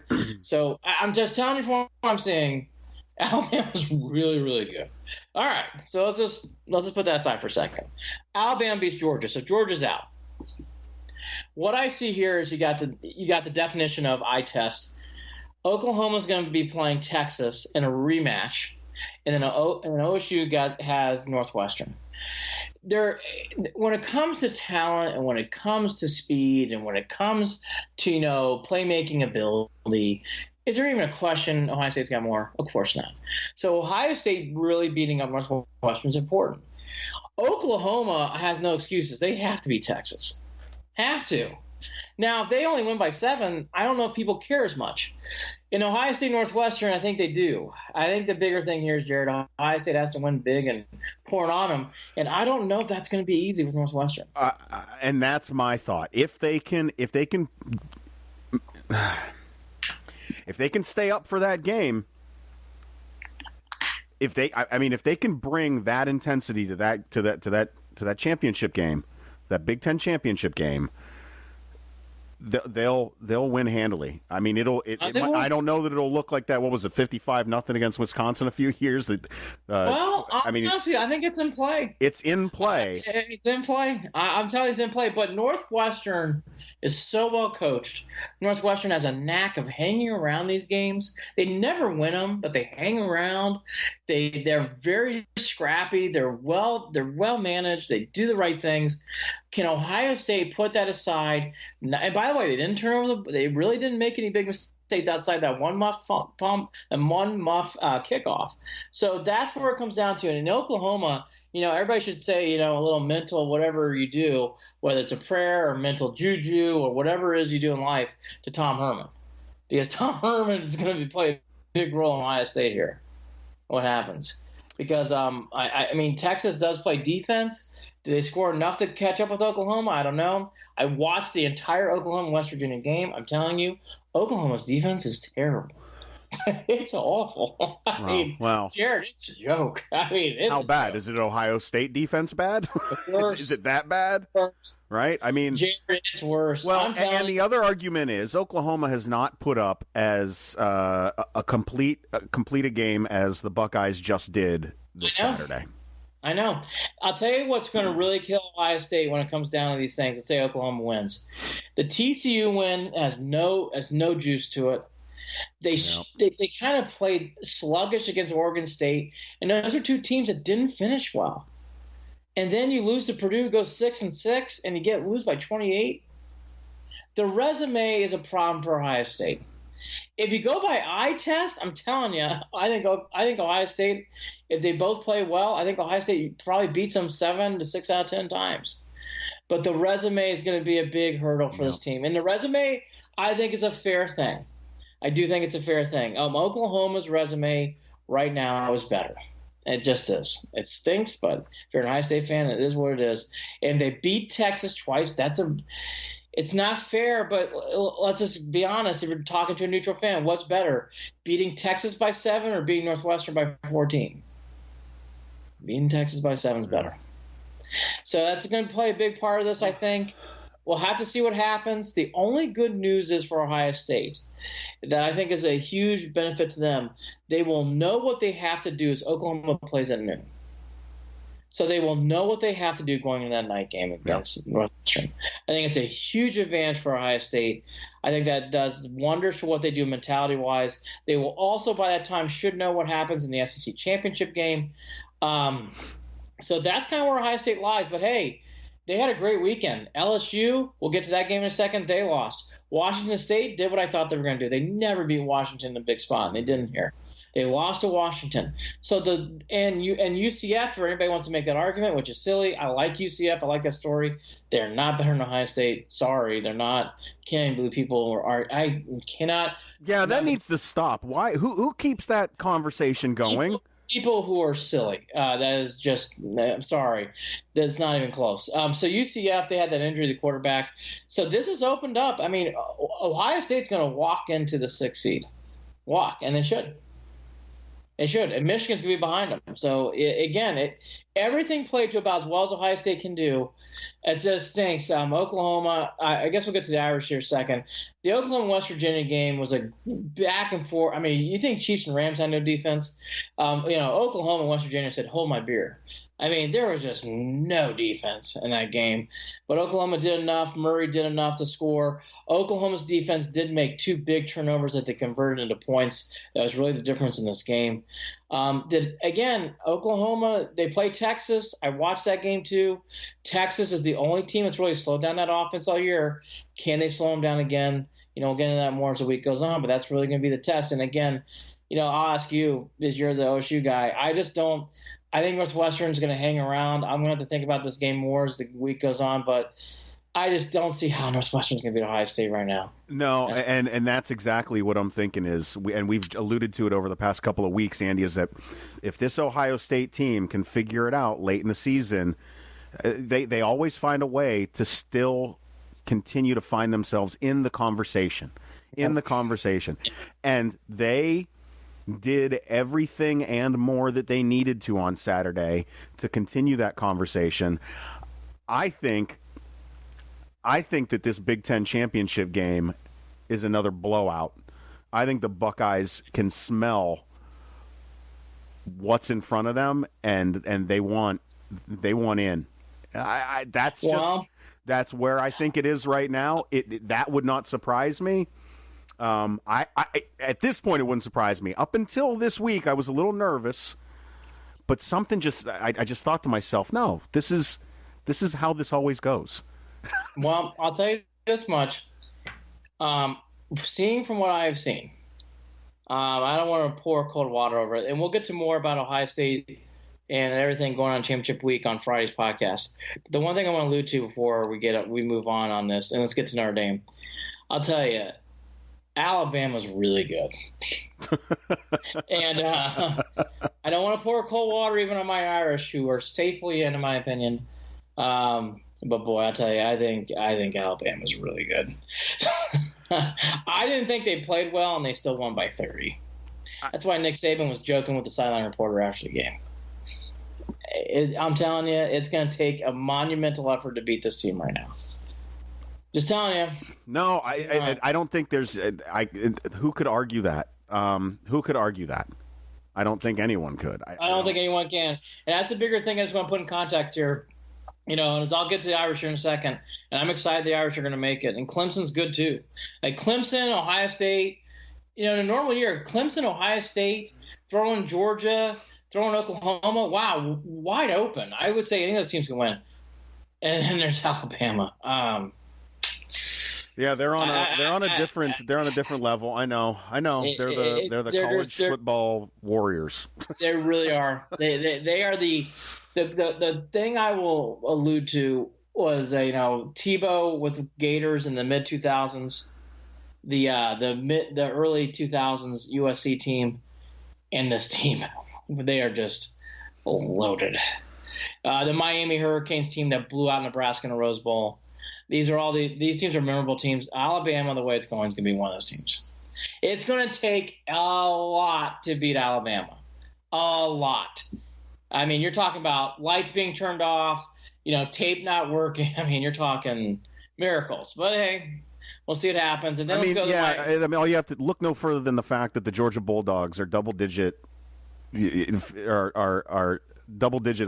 So I'm just telling you from what I'm saying, Alabama's really, really good. All right. So let's just put that aside for a second. Alabama beats Georgia, so Georgia's out. What I see here is you got the definition of eye test. Oklahoma's going to be playing Texas in a rematch, and then OSU has Northwestern. when it comes to talent and when it comes to speed and when it comes to playmaking ability, is there even a question Ohio State's got more? Of course not. So Ohio State really beating up Northwestern is important. Oklahoma has no excuses. They have to beat Texas. Have to. Now, if they only win by 7, I don't know if people care as much. In Ohio State Northwestern, I think they do. I think the bigger thing here is, Jared, Ohio State has to win big and pour it on them, and I don't know if that's going to be easy with Northwestern. And that's my thought. If they can stay up for that game, if they can bring that intensity to that championship game, that Big Ten championship game, they'll win handily. I mean, I don't know that it'll look like that. What was it, 55-0 against Wisconsin a few years? Honestly, I think it's in play. It's in play. It's in play. I'm telling you, it's in play. But Northwestern is so well coached. Northwestern has a knack of hanging around these games. They never win them, but they hang around. They're very scrappy. They're well managed. They do the right things. Can Ohio State put that aside? And by the way, they really didn't make any big mistakes outside that one muff pump and one muff kickoff. So that's where it comes down to. And in Oklahoma, everybody should say, a little mental, whatever you do, whether it's a prayer or mental juju or whatever it is you do in life, to Tom Herman. Because Tom Herman is going to play a big role in Ohio State here. What happens? Because, I mean, Texas does play defense. Do they score enough to catch up with Oklahoma? I don't know. I watched the entire Oklahoma-West Virginia game. I'm telling you, Oklahoma's defense is terrible. It's awful. I mean, Jared, it's a joke. I mean, it's how bad? Is it Ohio State defense bad? Is it that bad? Worse. Right? I mean, Jared, it's worse. Well, and the other argument is Oklahoma has not put up as a complete a game as the Buckeyes just did this Saturday. I know. I'll tell you what's going to really kill Ohio State when it comes down to these things. Let's say Oklahoma wins. The TCU win has no juice to it. They kind of played sluggish against Oregon State, and those are two teams that didn't finish well. And then you lose to Purdue, go 6-6, and you lose by 28. The resume is a problem for Ohio State. If you go by eye test, I'm telling you, I think Ohio State, if they both play well, I think Ohio State probably beats them 7 to 6 out of 10 times. But the resume is going to be a big hurdle for this team. And the resume, I think, is a fair thing. I do think it's a fair thing. Oklahoma's resume right now is better. It just is. It stinks, but if you're an Ohio State fan, it is what it is. And they beat Texas twice. It's not fair, but let's just be honest. If you're talking to a neutral fan, what's better, beating Texas by 7 or beating Northwestern by 14? Beating Texas by 7 is better. So that's going to play a big part of this, I think. We'll have to see what happens. The only good news is for Ohio State that I think is a huge benefit to them. They will know what they have to do as Oklahoma plays at noon. So they will know what they have to do going into that night game against Northwestern. I think it's a huge advantage for Ohio State. I think that does wonders for what they do mentality-wise. They will also, by that time, should know what happens in the SEC championship game. So that's kind of where Ohio State lies. But, hey, they had a great weekend. LSU, we'll get to that game in a second, they lost. Washington State did what I thought they were going to do. They never beat Washington in a big spot, and they didn't here. They lost to Washington. So and UCF, for anybody who wants to make that argument, which is silly, I like UCF. I like that story. They're not better than Ohio State. Sorry, they're not. Can't even believe people are. I cannot. Yeah, that needs to stop. Why? Who keeps that conversation going? People who are silly. That is just. I'm sorry. That's not even close. So UCF, they had that injury to the quarterback. So this has opened up. I mean, Ohio State's going to walk into the 6th seed. And they should. They should. And Michigan's going to be behind them. So, everything played to about as well as Ohio State can do. It just stinks. Oklahoma, I guess we'll get to the Irish here in a second. The Oklahoma-West Virginia game was a back and forth. I mean, you think Chiefs and Rams had no defense? Oklahoma and West Virginia said, hold my beer. I mean, there was just no defense in that game. But Oklahoma did enough. Murray did enough to score. Oklahoma's defense did make 2 big turnovers that they converted into points. That was really the difference in this game. Oklahoma, they play Texas. I watched that game too. Texas is the only team that's really slowed down that offense all year. Can they slow them down again? We'll get into that more as the week goes on, but that's really going to be the test. And again, I'll ask you, as you're the OSU guy, I think Northwestern's going to hang around. I'm going to have to think about this game more as the week goes on, but I just don't see how Northwestern's going to beat Ohio State right now. No, and that's exactly what I'm thinking is, and we've alluded to it over the past couple of weeks, Andy, is that if this Ohio State team can figure it out late in the season, they always find a way to still continue to find themselves in the conversation. And they did everything and more that they needed to on Saturday to continue that conversation. I think that this Big Ten championship game is another blowout. I think the Buckeyes can smell what's in front of them, and they want in. That's where I think it is right now. That would not surprise me. At this point, it wouldn't surprise me. Up until this week, I was a little nervous, but something I just thought to myself, no, this is how this always goes. Well, I'll tell you this much. Seeing from what I've seen, I don't want to pour cold water over it, and we'll get to more about Ohio State and everything going on championship week on Friday's podcast. The one thing I want to allude to before we move on this, and let's get to Notre Dame. I'll tell you, Alabama's really good. And I don't want to pour cold water even on my Irish, who are safely in my opinion. But boy, I'll tell you, I think Alabama's really good. I didn't think they played well, and they still won by 30. That's why Nick Saban was joking with the sideline reporter after the game. I'm telling you, it's going to take a monumental effort to beat this team right now. Just telling you. No, I don't think there's who could argue that? Who could argue that? I don't think anyone could. I don't think anyone can. And that's the bigger thing I just want to put in context here. And as I'll get to the Irish here in a second, and I'm excited the Irish are going to make it. And Clemson's good too. Like Clemson, Ohio State, in a normal year, Clemson, Ohio State, throwing Georgia, throwing Oklahoma, wow, wide open. I would say any of those teams can win. And then there's Alabama. Yeah, they're on a different level. I know. They're the college football warriors. They really are. They are the thing I will allude to was Tebow with Gators in the mid 2000s, the early 2000s USC team, and this team. They are just loaded. The Miami Hurricanes team that blew out Nebraska in a Rose Bowl. These teams are memorable teams. Alabama, the way it's going, is going to be one of those teams. It's going to take a lot to beat Alabama. A lot. I mean, you're talking about lights being turned off, tape not working. I mean, you're talking miracles. But hey, we'll see what happens. And then all you have to look no further than the fact that the Georgia Bulldogs are double-digit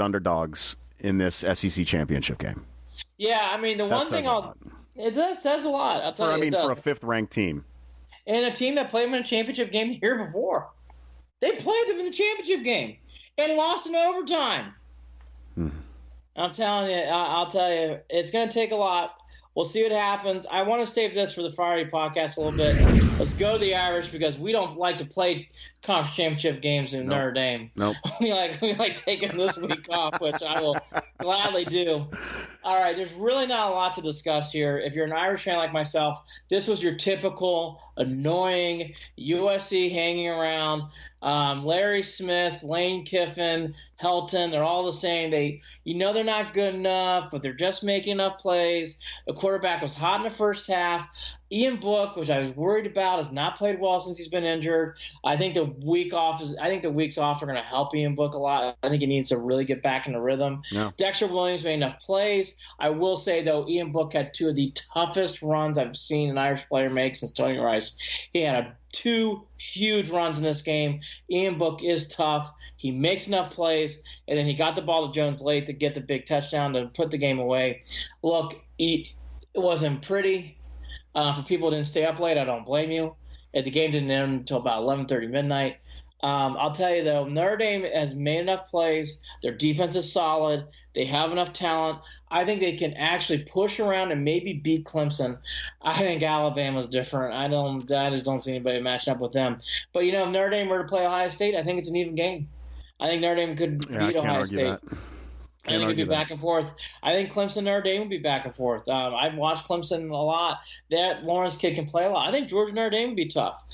underdogs in this SEC championship game. Yeah, I mean, it says a lot. I'll tell you. For a fifth-ranked team. And a team that played them in a championship game the year before. They played them in the championship game and lost in overtime. I'm telling you, I'll tell you, it's going to take a lot. We'll see what happens. I want to save this for the Friday podcast a little bit. Let's go to the Irish because we don't like to play conference championship games in Notre Dame. Nope. We like taking this week off, which I will gladly do. All right, there's really not a lot to discuss here. If you're an Irish fan like myself, this was your typical annoying USC hanging around. Larry Smith, Lane Kiffin, Helton, they're all the same. They're not good enough, but they're just making enough plays. The quarterback was hot in the first half. Ian Book, which I was worried about, has not played well since he's been injured. I think the weeks off are going to help Ian Book a lot. I think he needs to really get back in the rhythm. Yeah. Dexter Williams made enough plays. I will say, though, Ian Book had two of the toughest runs I've seen an Irish player make since Tony Rice. He had two huge runs in this game. Ian Book is tough. He makes enough plays, and then he got the ball to Jones late to get the big touchdown to put the game away. Look, it wasn't pretty. For people who didn't stay up late, I don't blame you. The game didn't end until about 11:30 midnight. I'll tell you, though, Notre Dame has made enough plays. Their defense is solid. They have enough talent. I think they can actually push around and maybe beat Clemson. I think Alabama's different. I just don't see anybody matching up with them. But, if Notre Dame were to play Ohio State, I think it's an even game. I think Notre Dame could beat Ohio State. I think it'd be back and forth. I think Clemson and Notre Dame would be back and forth. I've watched Clemson a lot. That Lawrence kid can play a lot. I think Georgia and Notre Dame would be tough.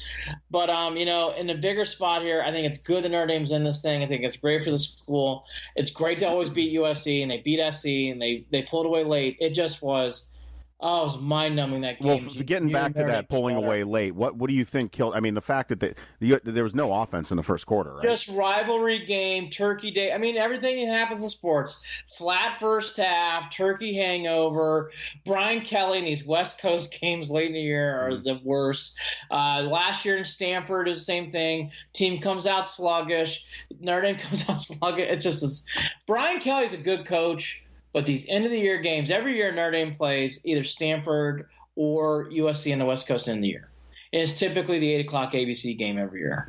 But, in the bigger spot here, I think it's good that Notre Dame's in this thing. I think it's great for the school. It's great to always beat USC, and they beat SC, and they pulled away late. It just was – it was mind-numbing, that game. Well, getting back to that pulling away late, what do you think killed? I mean, the fact that there was no offense in the first quarter, right? Just rivalry game, turkey day. I mean, everything that happens in sports. Flat first half, turkey hangover. Brian Kelly and these West Coast games late in the year are the worst. Last year in Stanford is the same thing. Team comes out sluggish. Notre Dame comes out sluggish. It's just this. Brian Kelly's a good coach. But these end-of-the-year games, every year Notre Dame plays either Stanford or USC on the West Coast end of the year. And it's typically the 8 o'clock ABC game every year.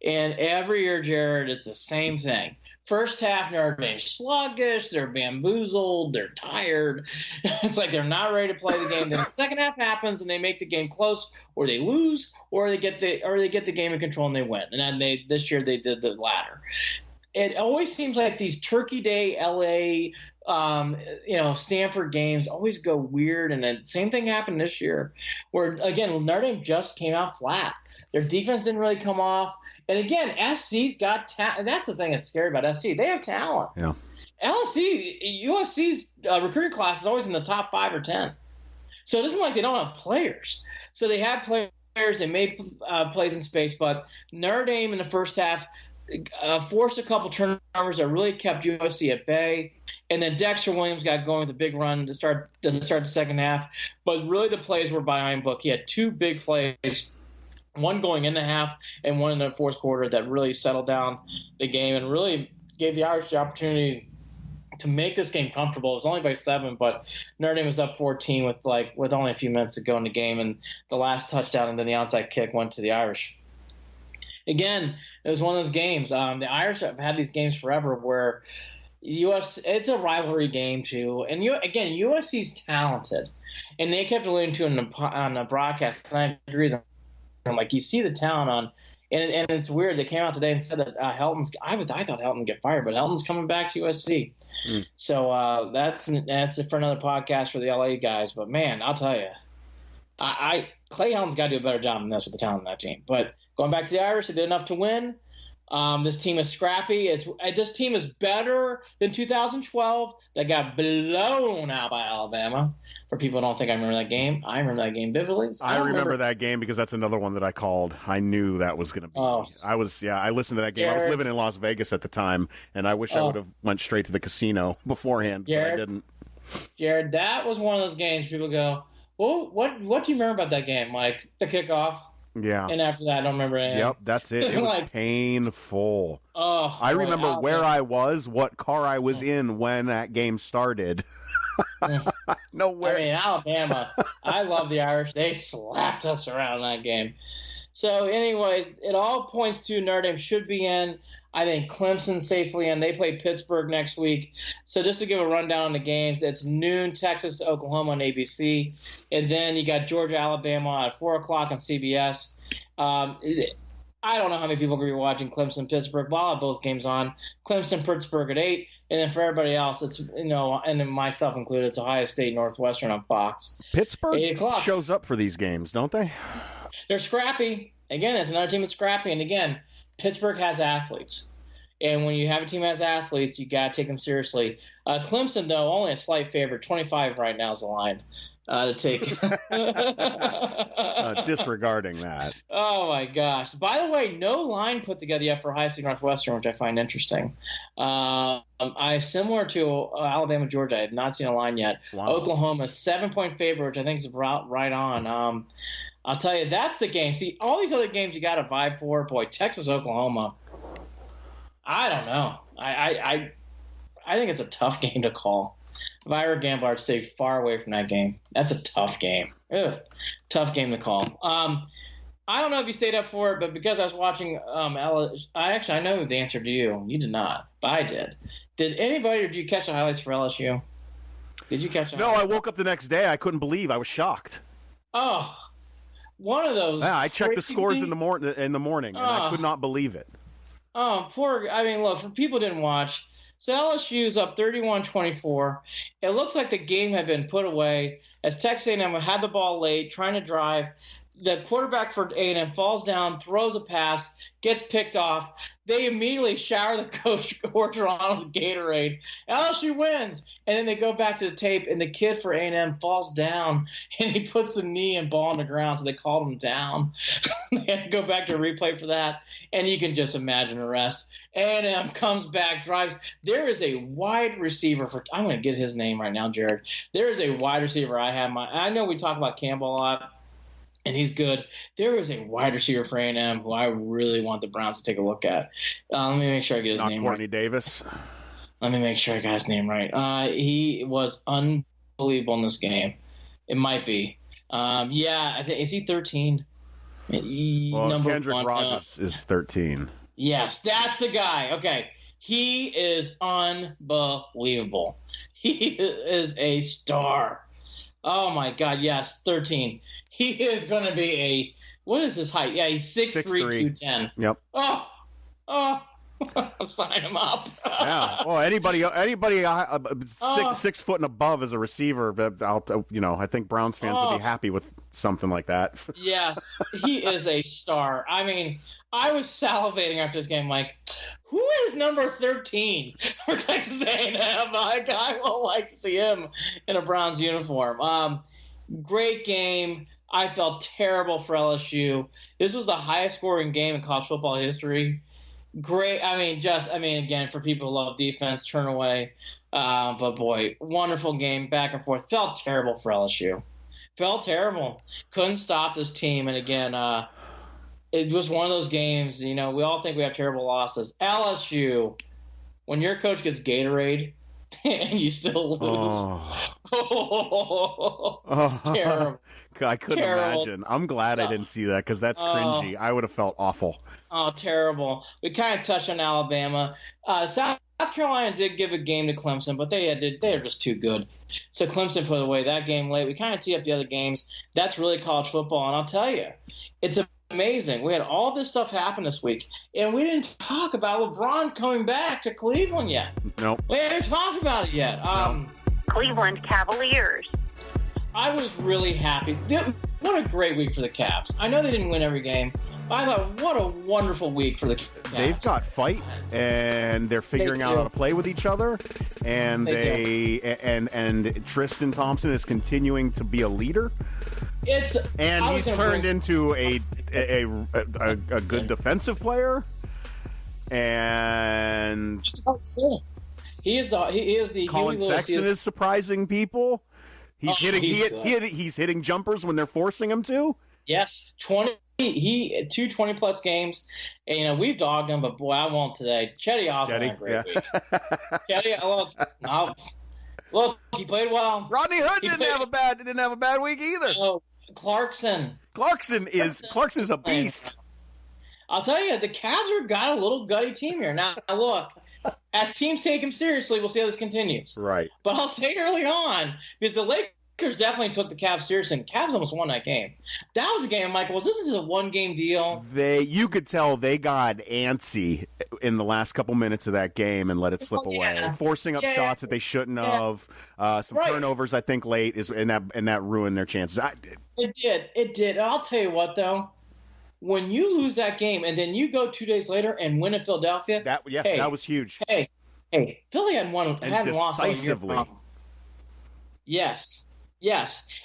And every year, Jared, it's the same thing. First half, Notre Dame's sluggish. They're bamboozled. They're tired. It's like they're not ready to play the game. Then the second half happens, and they make the game close, or they lose, or they get the game in control and they win. And then this year they did the latter. It always seems like these Turkey Day, LA, Stanford games always go weird. And then same thing happened this year where, again, Notre Dame just came out flat. Their defense didn't really come off. And, again, SC's got talent. And that's the thing that's scary about SC. They have talent. Yeah. USC's recruiting class is always in the top 5 or 10. So it isn't like they don't have players. So they have players. They made plays in space. But Notre Dame in the first half – forced a couple turnovers that really kept USC at bay, and then Dexter Williams got going with a big run to start the second half. But really, the plays were by Iron Book. He had 2 big plays, one going in the half and one in the fourth quarter, that really settled down the game and really gave the Irish the opportunity to make this game comfortable. It was only by 7, but Notre Dame was up 14 with only a few minutes to go in the game, and the last touchdown and then the onside kick went to the Irish. Again, it was one of those games. The Irish have had these games forever where it's a rivalry game too. And USC's talented, and they kept alluding to it on the broadcast. And I agree with them. I'm like, you see the talent on, and it's weird. They came out today and said that Helton's. I thought Helton would get fired, but Helton's coming back to USC. So that's for another podcast for the LA guys. But man, I'll tell you, Clay Helton's got to do a better job than this with the talent on that team. But going back to the Irish, they did enough to win. This team is scrappy. This team is better than 2012. That got blown out by Alabama. For people who don't think I remember that game, I remember that game vividly. I remember that game because that's another one that I called. I knew that was going to be. I listened to that game. Jared, I was living in Las Vegas at the time, and I wish I would have went straight to the casino beforehand, but I didn't. Jared, that was one of those games people go, well, what do you remember about that game? Like the kickoff? Yeah. And after that, I don't remember anything. Yep, that's it. It was painful. Oh, I remember where I was, what car I was in when that game started. Nowhere. I mean, Alabama, I love the Irish. They slapped us around in that game. So, anyways, it all points to Notre Dame should be in. I think Clemson safely in. They play Pittsburgh next week. So just to give a rundown on the games, it's noon, Texas to Oklahoma on ABC. And then you got Georgia, Alabama at 4 o'clock on CBS. I don't know how many people are going to be watching Clemson, Pittsburgh, but I'll have both games on. Clemson, Pittsburgh at 8. And then for everybody else, it's, and then myself included, it's Ohio State, Northwestern on Fox. Pittsburgh shows up for these games, don't they? They're scrappy. Again, it's another team that's scrappy. And again, Pittsburgh has athletes. And when you have a team that has athletes, you got to take them seriously. Clemson, though, only a slight favorite. 25 right now is the line to take. Disregarding that. Oh, my gosh. By the way, no line put together yet for Ohio State Northwestern, which I find interesting. Similar to Alabama, Georgia, I have not seen a line yet. Wow. Oklahoma, 7-point favorite, which I think is right on. I'll tell you, that's the game. See, all these other games you got to vibe for. Boy, Texas, Oklahoma. I don't know. I think it's a tough game to call. If I were a gambler, I'd stay far away from that game. That's a tough game. Ugh, tough game to call. I don't know if you stayed up for it, but because I was watching I know the answer to you. You did not, but I did. Did anybody, or did you catch the highlights for LSU? Did you catch the highlights? No, I woke up the next day. I couldn't believe. I was shocked. Oh, one of those. Yeah, I checked the crazy- scores in the morning, and I could not believe it. Oh, look, for people who didn't watch, so LSU's up 31-24. It looks like the game had been put away as Texas A&M had the ball late, trying to drive. The quarterback for A&M falls down, throws a pass, gets picked off. They immediately shower the coach Orgeron with Gatorade. LSU wins, and then they go back to the tape, and the kid for A&M falls down, and he puts the knee and ball on the ground, so they called him down. They had to go back to replay for that, and you can just imagine the rest. A&M comes back, drives. There is a wide receiver for – I'm going to get his name right now, Jared. There is a wide receiver I know we talk about Campbell a lot, and he's good. There is a wide receiver for A&M who I really want the Browns to take a look at. Let me make sure I get his Not name Courtney right. Davis. Let me make sure I got his name right. He was unbelievable in this game. It might be. I think is he 13? Number Kendrick one. Rogers is 13. Yes, that's the guy. Okay. He is unbelievable. He is a star. Oh, my God. Yes, 13. He is going to be what is his height? Yeah, he's 6'3", 210. Yep. Oh, sign him up. Yeah. Well, anybody 6 foot and above as a receiver, I think Browns fans would be happy with something like that. Yes, he is a star. I mean, I was salivating after this game, like, who is number 13 for Texas A&M? I will like to see him in a Browns uniform. Great game. I felt terrible for LSU. This was the highest scoring game in college football history. Great. Again, for people who love defense, turn away. But boy, wonderful game, back and forth. Felt terrible for LSU. Felt terrible. Couldn't stop this team. And again, it was one of those games, we all think we have terrible losses. LSU, when your coach gets Gatorade and you still lose. Terrible. I couldn't imagine. I'm glad I didn't see that because that's cringy. I would have felt awful. Oh, terrible. We kind of touched on Alabama. South Carolina did give a game to Clemson, but they are just too good. So Clemson put away that game late. We kind of tee up the other games. That's really college football, and I'll tell you, it's amazing. We had all this stuff happen this week, and we didn't talk about LeBron coming back to Cleveland yet. Nope. We haven't talked about it yet. Cleveland Cavaliers. I was really happy. What a great week for the Cavs. I know they didn't win every game, but I thought, what a wonderful week for the Cavs. They've got fight, and they're figuring out how to play with each other, and and Tristan Thompson is continuing to be a leader. He's turned into a good defensive player, and he is the Colin Sexton is surprising people. He's hitting jumpers when they're forcing him to. Yes, 20 plus games, and we've dogged him, but boy, I won't today. Chetty Osborne had a great week. Chetty, look, he played well. Rodney Hood didn't have a bad week either. No, Clarkson is a beast. I'll tell you, the Cavs have got a little gutty team here. Now look, as teams take him seriously, we'll see how this continues. Right. But I'll say early on, because the Lakers definitely took the Cavs seriously, and the Cavs almost won that game. That was a game, Michael. Was this just a one-game deal? You could tell they got antsy in the last couple minutes of that game and let it slip away, forcing up shots that they shouldn't have. Some turnovers, I think, late and that ruined their chances. It did. I'll tell you what, though. When you lose that game and then you go 2 days later and win in Philadelphia, that was huge. Hey, Philly hadn't lost all year. Yes,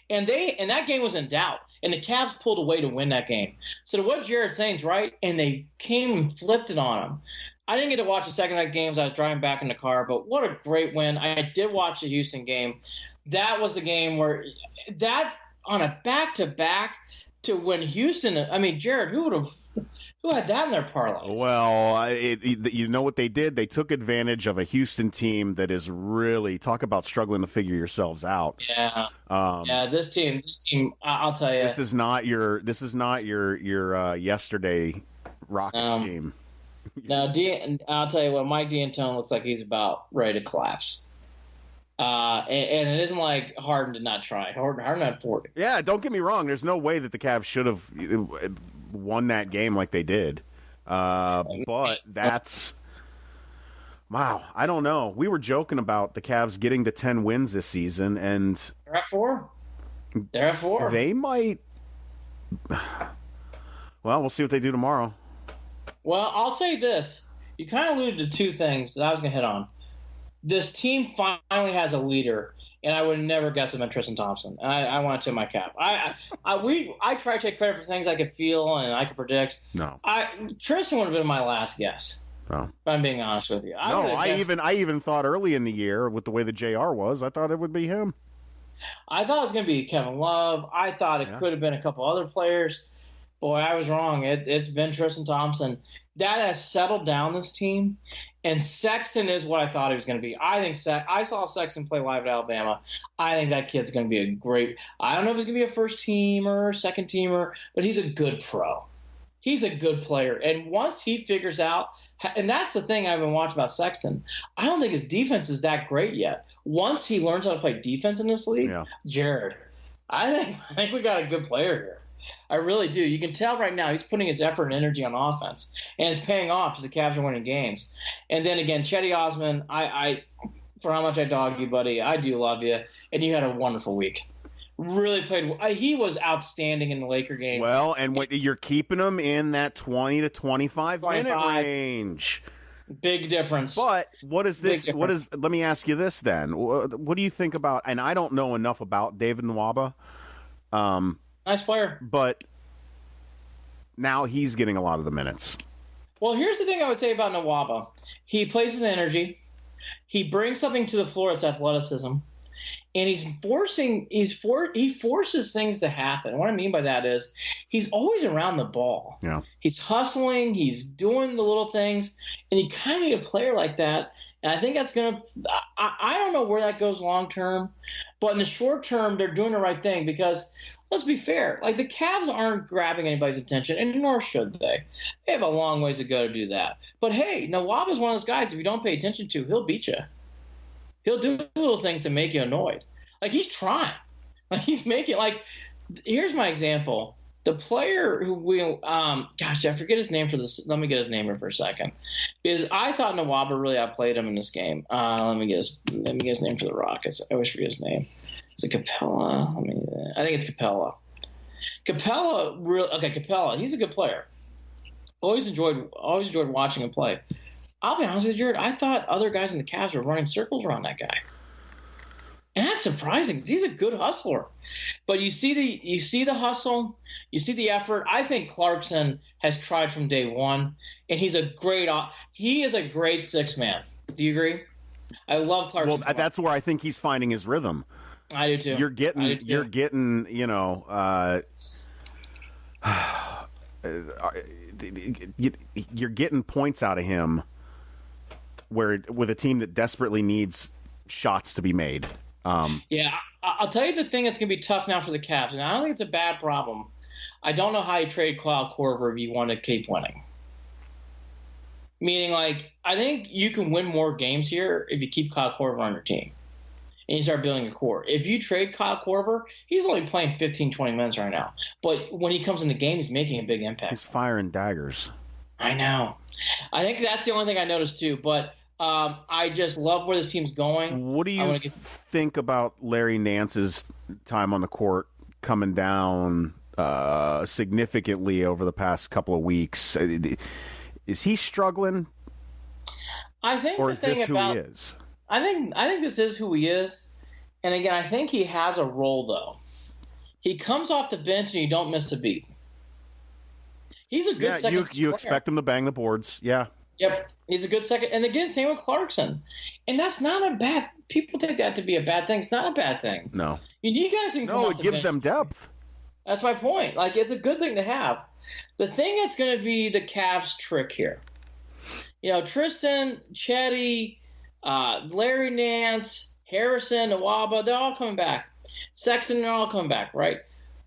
and that game was in doubt, and the Cavs pulled away to win that game. So what Jared's saying is right, and they came and flipped it on them. I didn't get to watch the second night games. I was driving back in the car, but what a great win! I did watch the Houston game. That was the game where on a back-to-back. to win Houston. I mean, Jared, who had that in their parlays? Well, you know what they did? They took advantage of a Houston team that is really, talk about struggling to figure yourselves out. Yeah. This team, I'll tell you. This is not your yesterday Rockets team. Now, I'll tell you what, Mike D'Antoni looks like he's about ready to collapse. And it isn't like Harden did not try. Harden had 40. Yeah, don't get me wrong. There's no way that the Cavs should have won that game like they did. But that's wow. I don't know. We were joking about the Cavs getting to 10 wins this season, and they're at 4. They might. Well, we'll see what they do tomorrow. Well, I'll say this. You kind of alluded to two things that I was going to hit on. This team finally has a leader, and I would never guess it meant Tristan Thompson. I want to tip my cap. I try to take credit for things I could feel and I could predict. No, Tristan would have been my last guess. No, if I'm being honest with you. I even thought early in the year with the way the JR was, I thought it would be him. I thought it was going to be Kevin Love. I thought it could have been a couple other players. Boy, I was wrong. It's been Tristan Thompson. That has settled down this team, and Sexton is what I thought he was going to be. I saw Sexton play live at Alabama. I think that kid's going to be a great – I don't know if he's going to be a first-teamer, second-teamer, but he's a good pro. He's a good player. And once he figures out – and that's the thing I've been watching about Sexton. I don't think his defense is that great yet. Once he learns how to play defense in this league, Jared, I think we got a good player here. I really do. You can tell right now he's putting his effort and energy on offense, and it's paying off as the Cavs are winning games. And then again, Chetty Osman, I for how much I dog you, buddy, I do love you, and you had a wonderful week. Really played. He was outstanding in the Laker game. Well, and you're keeping him in that 20 to 25 minute range. Big difference. But what is this? Let me ask you this then. What do you think about? And I don't know enough about David Nwaba. Nice player. But now he's getting a lot of the minutes. Well, here's the thing I would say about Nwaba. He plays with energy. He brings something to the floor. It's athleticism. And he forces things to happen. And what I mean by that is he's always around the ball. Yeah. He's hustling. He's doing the little things. And you kind of need a player like that. And I think that's going to – I don't know where that goes long term. But in the short term, they're doing the right thing because – let's be fair. Like, the Cavs aren't grabbing anybody's attention, and nor should they. They have a long ways to go to do that. But, hey, Nawab is one of those guys, if you don't pay attention to, he'll beat you. He'll do little things to make you annoyed. Like, he's trying. Like, he's making – like, here's my example. The player who gosh, I forget his name for this. Let me get his name here for a second. Is I thought Nawaba really outplayed him in this game. Let me get his name for the Rockets. I always forget his name. Is it Capella? I think it's Capella. Capella. He's a good player. Always enjoyed watching him play. I'll be honest with you, Jared. I thought other guys in the Cavs were running circles around that guy, and that's surprising because he's a good hustler. But you see the hustle, you see the effort. I think Clarkson has tried from day one, and he is a great sixth man. Do you agree? I love Clarkson. Well, that's where I think he's finding his rhythm. I do too. You're getting, you're getting points out of him with a team that desperately needs shots to be made. Yeah, I'll tell you the thing that's going to be tough now for the Cavs, and I don't think it's a bad problem. I don't know how you trade Kyle Korver if you want to keep winning. Meaning, like, I think you can win more games here if you keep Kyle Korver on your team. And you start building a core. If you trade Kyle Korver, he's only playing 15, 20 minutes right now. But when he comes in the game, he's making a big impact. He's firing daggers. I know. I think that's the only thing I noticed too. But I just love where this team's going. What do you think about Larry Nance's time on the court coming down significantly over the past couple of weeks? Is he struggling? I think or is this who he is? I think this is who he is. And again, I think he has a role, though. He comes off the bench and you don't miss a beat. He's a good second player. You expect him to bang the boards, yeah. Yep, he's a good second. And again, same with Clarkson. And that's not a bad – people take that to be a bad thing. It's not a bad thing. No. You guys can come off it the gives bench. them depth. That's my point. Like, it's a good thing to have. The thing that's going to be the Cavs' trick here, Tristan, Chetty, Larry Nance, Harrison, Nawaba, they're all coming back. Sexton, they're all coming back, right?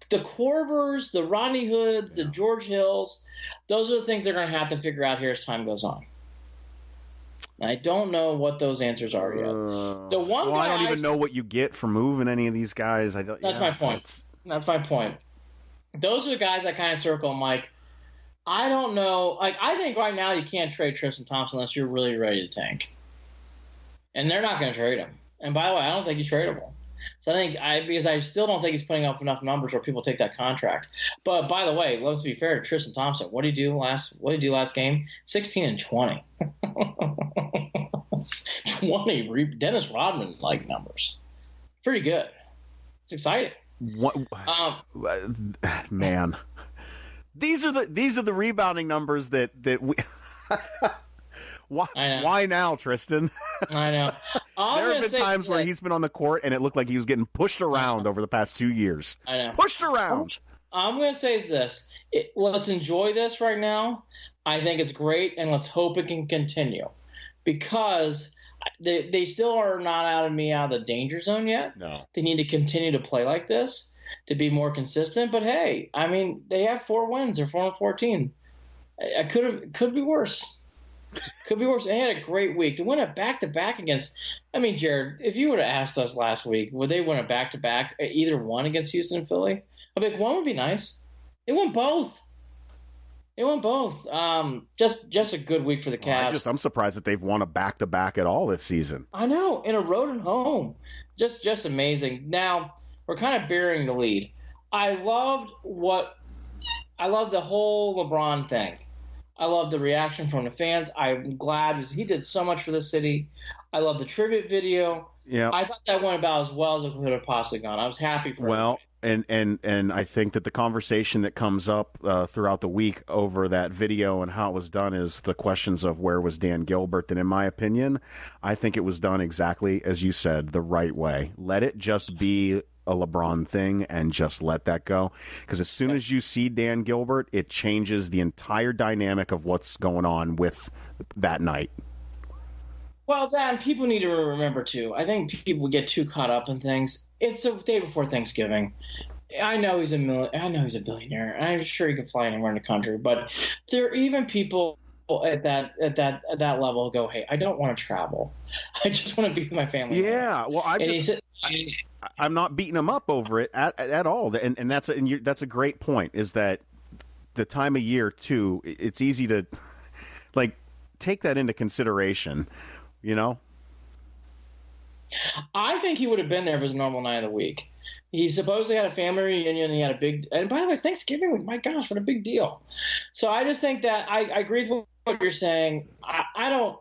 The Corbers, the Rodney Hoods, the George Hills, those are the things they're going to have to figure out here as time goes on. I don't know what those answers are yet. I don't even know what you get for moving any of these guys. That's my point. That's my point. Those are the guys I kind of circle. I'm like, I don't know. Like, I think right now you can't trade Tristan Thompson unless you're really ready to tank. And they're not going to trade him. And by the way, I don't think he's tradable. So because I still don't think he's putting up enough numbers where people take that contract. But by the way, let's be fair to Tristan Thompson. What did he do last game? 16 and 20. 20 Dennis Rodman like numbers. Pretty good. It's exciting. What, man, these are the rebounding numbers that we. Why now, Tristan? I know. There have been times where he's been on the court and it looked like he was getting pushed around over the past 2 years. I know. Pushed around. I'm going to say this. Let's enjoy this right now. I think it's great, and let's hope it can continue. Because they still are not out of the danger zone yet. No. They need to continue to play like this to be more consistent. But, hey, I mean, they have 4 wins. They're 4-14. It could be worse. Could be worse. They had a great week. To win a back-to-back against – I mean, Jared, if you would have asked us last week, would they win a back-to-back, either one against Houston and Philly? I'd be like, one would be nice. They won both. Just a good week for the Cavs. I'm surprised that they've won a back-to-back at all this season. I know. In a road and home. Just amazing. Now, we're kind of burying the lead. I loved the whole LeBron thing. I love the reaction from the fans. I'm glad he did so much for the city. I love the tribute video. Yeah, I thought that went about as well as it could have possibly gone. I was happy for him. And I think that the conversation that comes up throughout the week over that video and how it was done is the questions of where was Dan Gilbert. And in my opinion, I think it was done exactly as you said, the right way. Let it just be a LeBron thing and just let that go. Because as soon as you see Dan Gilbert, it changes the entire dynamic of what's going on with that night. Well, Dan, people need to remember, too. I think people get too caught up in things. It's the day before Thanksgiving. I know he's a billionaire. And I'm sure he can fly anywhere in the country. But there are even people at that level who go, hey, I don't want to travel. I just want to be with my family. Yeah, well, I'm not beating him up over it at all. And that's a great point, is that the time of year, too, it's easy to, like, take that into consideration. I think he would have been there if it was a normal night of the week. He supposedly had a family reunion. He had and by the way, Thanksgiving week, my gosh, what a big deal. So I just think that I agree with what you're saying. I don't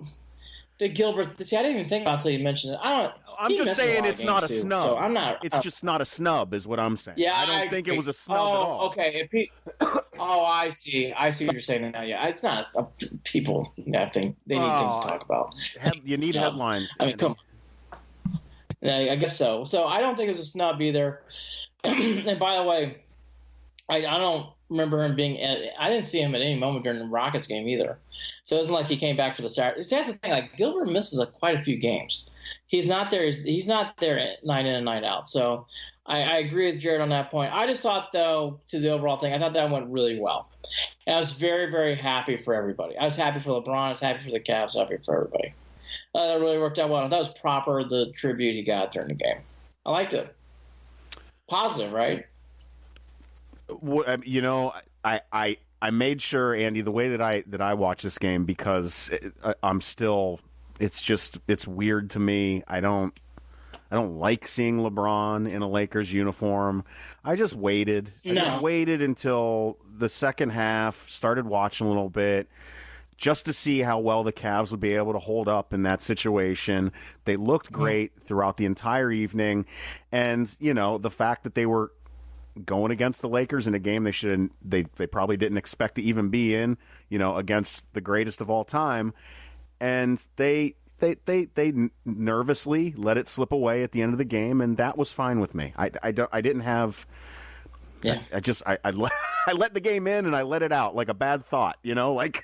think Gilbert, I didn't even think about it until you mentioned it. I'm just saying it's not a snub. So I'm not. It's just not a snub is what I'm saying. Yeah, I don't think it was a snub at all. Okay. I see. I see what you're saying now. Yeah, it's not people. I think they need things to talk about. You need headlines. I mean, come on. Yeah, I guess so. So I don't think it was a snub either. And by the way, I don't remember him being. I didn't see him at any moment during the Rockets game either. So it wasn't like he came back for the start. That's the thing. Like, Gilbert misses quite a few games. He's not there. He's not there night in and night out. So I agree with Jared on that point. I just thought, though, to the overall thing, I thought that went really well. And I was very, very happy for everybody. I was happy for LeBron. I was happy for the Cavs. Happy for everybody. That really worked out well. I thought it was proper, the tribute he got during the game. I liked it. Positive, right? I made sure, Andy, the way that I watch this game, because I'm still, it's weird to me. I don't like seeing LeBron in a Lakers uniform. I just waited. I just waited until the second half, started watching a little bit, just to see how well the Cavs would be able to hold up in that situation. They looked great throughout the entire evening. And, the fact that they were going against the Lakers in a game they probably didn't expect to even be in, against the greatest of all time. And they nervously let it slip away at the end of the game, and that was fine with me. I didn't have Yeah. I let the game in and I let it out like a bad thought, like.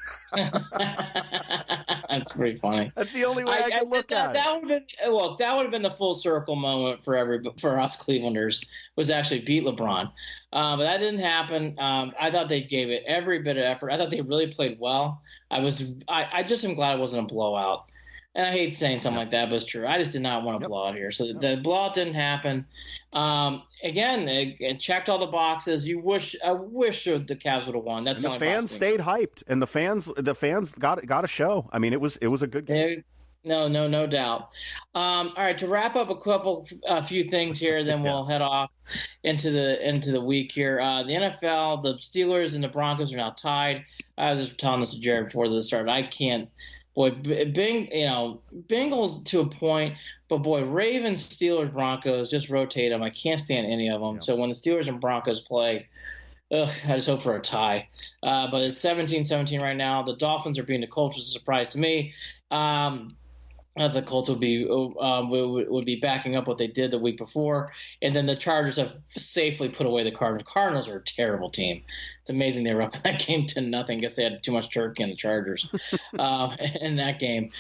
That's pretty funny. That's the only way I can look at it. That would have been the full circle moment for us Clevelanders, was actually beat LeBron. But that didn't happen. I thought they gave it every bit of effort. I thought they really played well. I just am glad it wasn't a blowout. And I hate saying something like that, but it's true. I just did not want to blow out here. So the blowout didn't happen. Again, it checked all the boxes. I wish the Cavs would have won. That's the fans stayed hyped, and the fans got a show. I mean, it was a good game. No doubt. All right, to wrap up a few things here, then we'll head off into the week here. The NFL, the Steelers and the Broncos are now tied. I was just telling this to Jared before this started. I can't. Boy, Bengals to a point, but boy, Ravens, Steelers, Broncos, just rotate them. I can't stand any of them. Yeah. So when the Steelers and Broncos play, I just hope for a tie. But it's 17-17 right now. The Dolphins are beating the Colts, which is a surprise to me. The Colts would be backing up what they did the week before, and then the Chargers have safely put away the Cardinals. Cardinals are a terrible team. It's amazing they were up in that game 10-0. I guess they had too much turkey on the Chargers in that game.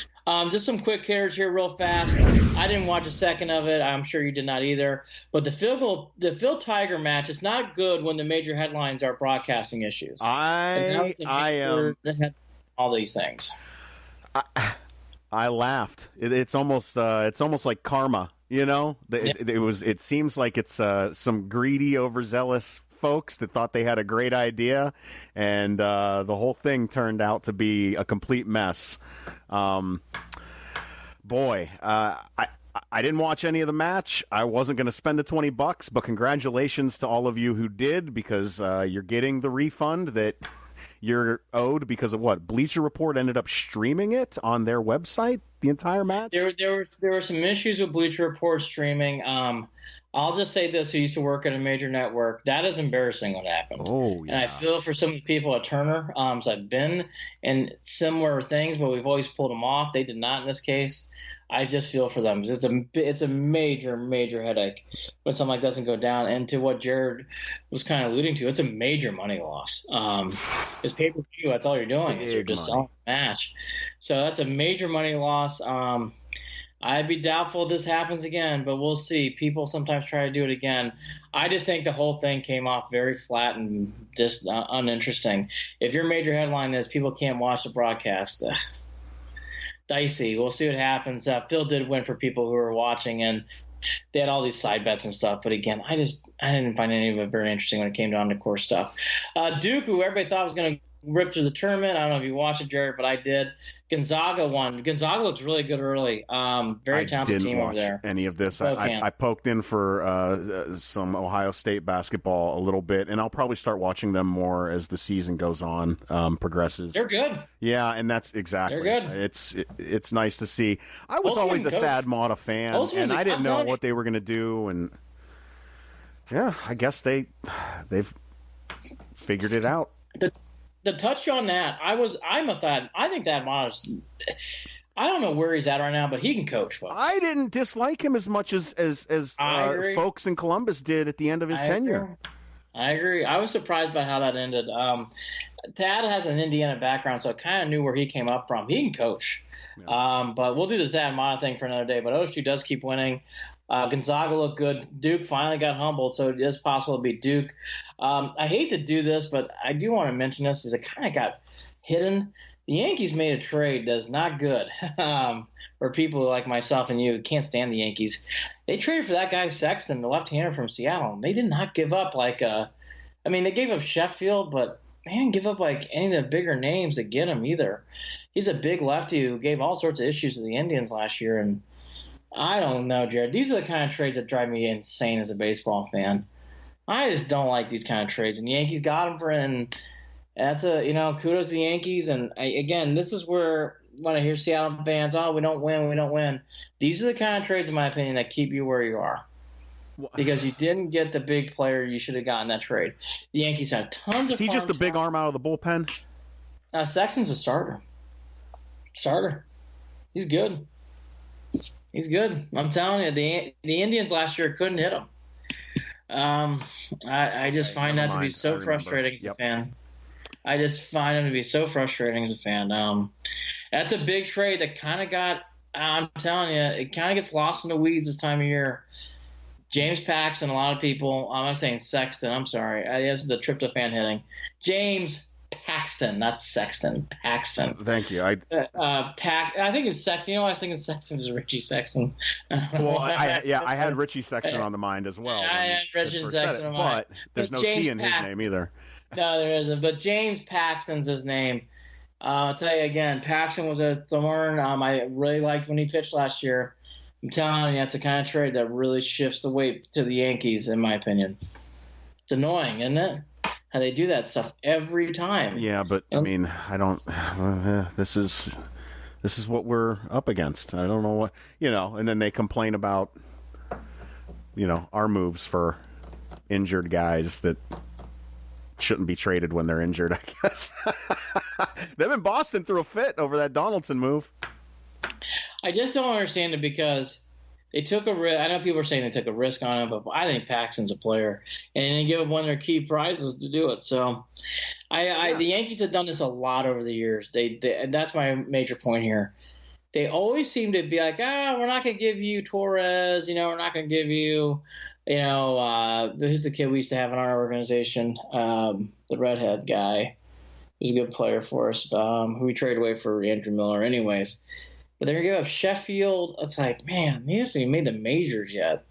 Just some quick hitters here, real fast. I didn't watch a second of it. I'm sure you did not either. But the Phil Tiger match is not good when the major headlines are broadcasting issues. I am all these things. I laughed. It's almost like karma, It seems like it's some greedy, overzealous folks that thought they had a great idea, and the whole thing turned out to be a complete mess. I didn't watch any of the match. I wasn't going to spend the $20, but congratulations to all of you who did, because you're getting the refund that you're owed because of what? Bleacher Report ended up streaming it on their website, the entire match? There were some issues with Bleacher Report streaming. I'll just say this, who used to work at a major network, that is embarrassing what happened. Oh, yeah. And I feel for some of the people at Turner. So I've been in similar things, but we've always pulled them off. They did not in this case. I just feel for them, because it's a major headache when something like that doesn't go down. And to what Jared was kind of alluding to, it's a major money loss. It's pay-per-view. That's all you're doing is you're just selling a match. So that's a major money loss. I'd be doubtful this happens again, but we'll see. People sometimes try to do it again. I just think the whole thing came off very flat and uninteresting. If your major headline is people can't watch the broadcast, dicey. We'll see what happens. Phil did win for people who were watching, and they had all these side bets and stuff. But again, I didn't find any of it very interesting when it came down to core stuff. Duke, who everybody thought was going to rip through the tournament. I don't know if you watched it, Jared, but I did. Gonzaga won. Gonzaga looks really good early. Very talented team over there. Any of this. I poked in for some Ohio State basketball a little bit, and I'll probably start watching them more as the season goes on, progresses. They're good. Yeah, and that's exactly. They're good. It's nice to see. I was always a Thad Matta fan, and I didn't know what they were going to do, and yeah, I guess they've figured it out. The touch on that, I'm a Thad. I think Thad Matta's. I don't know where he's at right now, but he can coach. Folks. I didn't dislike him as much as folks in Columbus did at the end of his tenure. I agree. I was surprised by how that ended. Thad has an Indiana background, so I kind of knew where he came up from. He can coach. Yeah. But we'll do the Thad Matta thing for another day. But OSU does keep winning. Gonzaga looked good. Duke finally got humbled, so it is possible to beat Duke. I hate to do this, but I do want to mention this because it kind of got hidden. The Yankees made a trade that's not good for people like myself and you who can't stand the Yankees. They traded for that guy Sexton, the left-hander from Seattle. They did not give up they gave up Sheffield, but they didn't give up like any of the bigger names that get him either. He's a big lefty who gave all sorts of issues to the Indians last year, and I don't know, Jared. These are the kind of trades that drive me insane as a baseball fan. I just don't like these kind of trades. And the Yankees got him and that's kudos to the Yankees. And again, this is where when I hear Seattle fans, we don't win. These are the kind of trades, in my opinion, that keep you where you are. Because you didn't get the big player you should have gotten that trade. The Yankees have tons of. Is he just a big arm out of the bullpen? Sexton's a starter. He's good. He's good. I'm telling you, the Indians last year couldn't hit him. I just find that to be so frustrating as a fan. I just find him to be so frustrating as a fan. That's a big trade that kind of got, I'm telling you, it kind of gets lost in the weeds this time of year. James Paxton, a lot of people, I'm not saying Sexton, I'm sorry. This is the tryptophan hitting. James Paxton, not Sexton, Paxton. Thank you. I think it's Sexton. You know, I was thinking Sexton was Richie Sexton. Well, I had Richie Sexton on the mind as well. I had Richie Sexton on the mind. But there's no T in his name either. No, there isn't. But James Paxton's his name. I'll tell you again, Paxton was a thorn. I really liked when he pitched last year. I'm telling you, that's the kind of trade that really shifts the weight to the Yankees, in my opinion. It's annoying, isn't it? How they do that stuff every time. Yeah, but I mean, I don't. This is what we're up against. I don't know what and then they complain about our moves for injured guys that shouldn't be traded when they're injured. I guess them in Boston threw a fit over that Donaldson move. I just don't understand it because they took a risk. I know people are saying they took a risk on him, but I think Paxton's a player, and they give him one of their key prizes to do it. So, the Yankees have done this a lot over the years. And that's my major point here. They always seem to be like, we're not going to give you Torres. We're not going to give you, who's the kid we used to have in our organization, the redhead guy, who's a good player for us, who we traded away for Andrew Miller, anyways. But they're going to give up Sheffield. It's like, man, he hasn't even made the majors yet.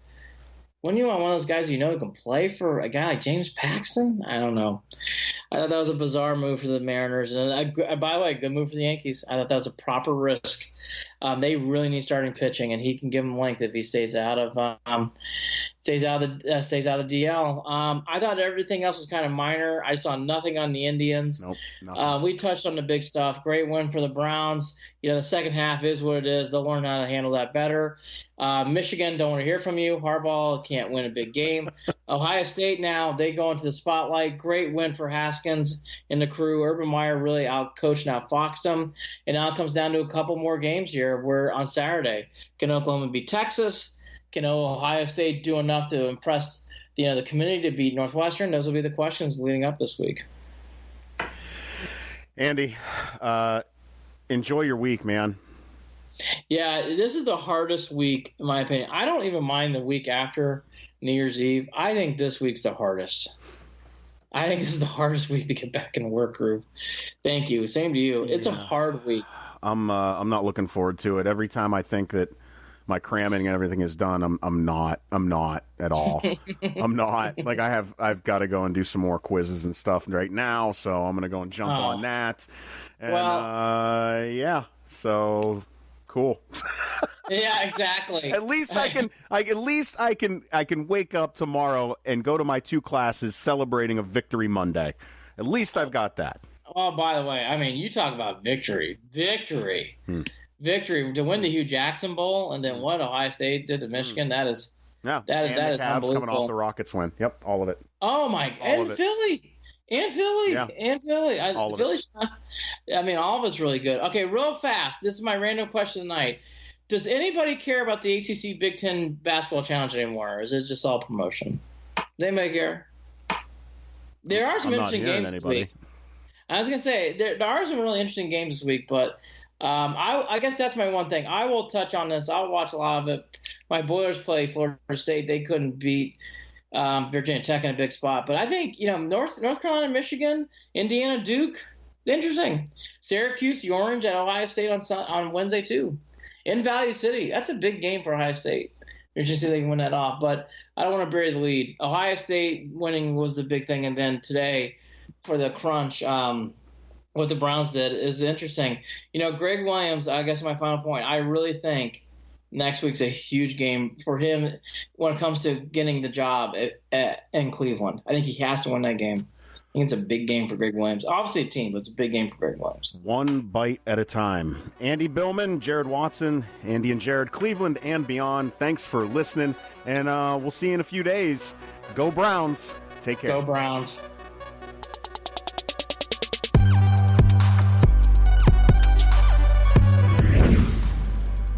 When you want one of those guys who can play for a guy like James Paxton? I don't know. I thought that was a bizarre move for the Mariners. And by the way, good move for the Yankees. I thought that was a proper risk. They really need starting pitching, and he can give them length if he stays out of DL. I thought everything else was kind of minor. I saw nothing on the Indians. Nope, nothing. We touched on the big stuff. Great win for the Browns. The second half is what it is. They'll learn how to handle that better. Michigan, don't want to hear from you. Harbaugh can't win a big game. Ohio State now, they go into the spotlight. Great win for Haskins and the crew. Urban Meyer really outcoached and outfoxed them. And now it comes down to a couple more games here. We're on Saturday. Can Oklahoma beat Texas? Can Ohio State do enough to impress the community to beat Northwestern? Those will be the questions leading up this week. Andy, enjoy your week, man. Yeah, this is the hardest week, in my opinion. I don't even mind the week after New Year's Eve. I think this week's the hardest. I think this is the hardest week to get back in work group. Thank you. Same to you. It's a hard week. I'm not looking forward to it. Every time I think that my cramming and everything is done, I'm not at all. I'm not. Like I've got to go and do some more quizzes and stuff right now, so I'm gonna go and jump on that. And yeah. So cool. Yeah, exactly. At least I can wake up tomorrow and go to my 2 classes celebrating a victory Monday. At least I've got that. Oh, by the way, I mean, you talk about victory to win the Hue Jackson Bowl, and then what Ohio State did to Michigan. That is Cavs unbelievable. Coming off the Rockets win. Yep, all of it. Oh my! Philly. Yeah. Philly. All of it. I mean, all of it's really good. Okay, real fast. This is my random question tonight. Does anybody care about the ACC Big Ten Basketball Challenge anymore, or is it just all promotion? Does anybody care? There are some interesting games this week. I was going to say, there are some really interesting games this week, but I guess that's my one thing. I will touch on this. I'll watch a lot of it. My Boilers play Florida State. They couldn't beat Virginia Tech in a big spot. But I think, North Carolina, Michigan, Indiana, Duke, interesting. Syracuse, the Orange at Ohio State on Wednesday, too. In Value City, that's a big game for Ohio State. Just see if they can win that off. But I don't want to bury the lead. Ohio State winning was the big thing. And then today, for the crunch, what the Browns did is interesting. Greg Williams, I guess my final point, I really think next week's a huge game for him when it comes to getting the job in Cleveland. I think he has to win that game. I think it's a big game for Greg Williams. Obviously a team, but it's a big game for Greg Williams. One bite at a time. Andy Billman, Jared Watson, Andy and Jared, Cleveland and beyond. Thanks for listening, and we'll see you in a few days. Go Browns. Take care. Go Browns.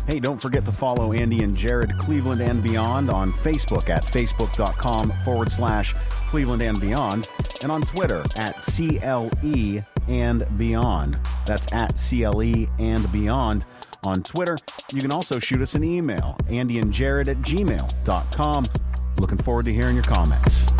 Hey, don't forget to follow Andy and Jarid Cleveland and Beyond on Facebook at facebook.com/Cleveland and Beyond, and on Twitter at CLE and Beyond. That's at CLE and Beyond on Twitter. You can also shoot us an email, andyandjared@gmail.com. Looking forward to hearing your comments.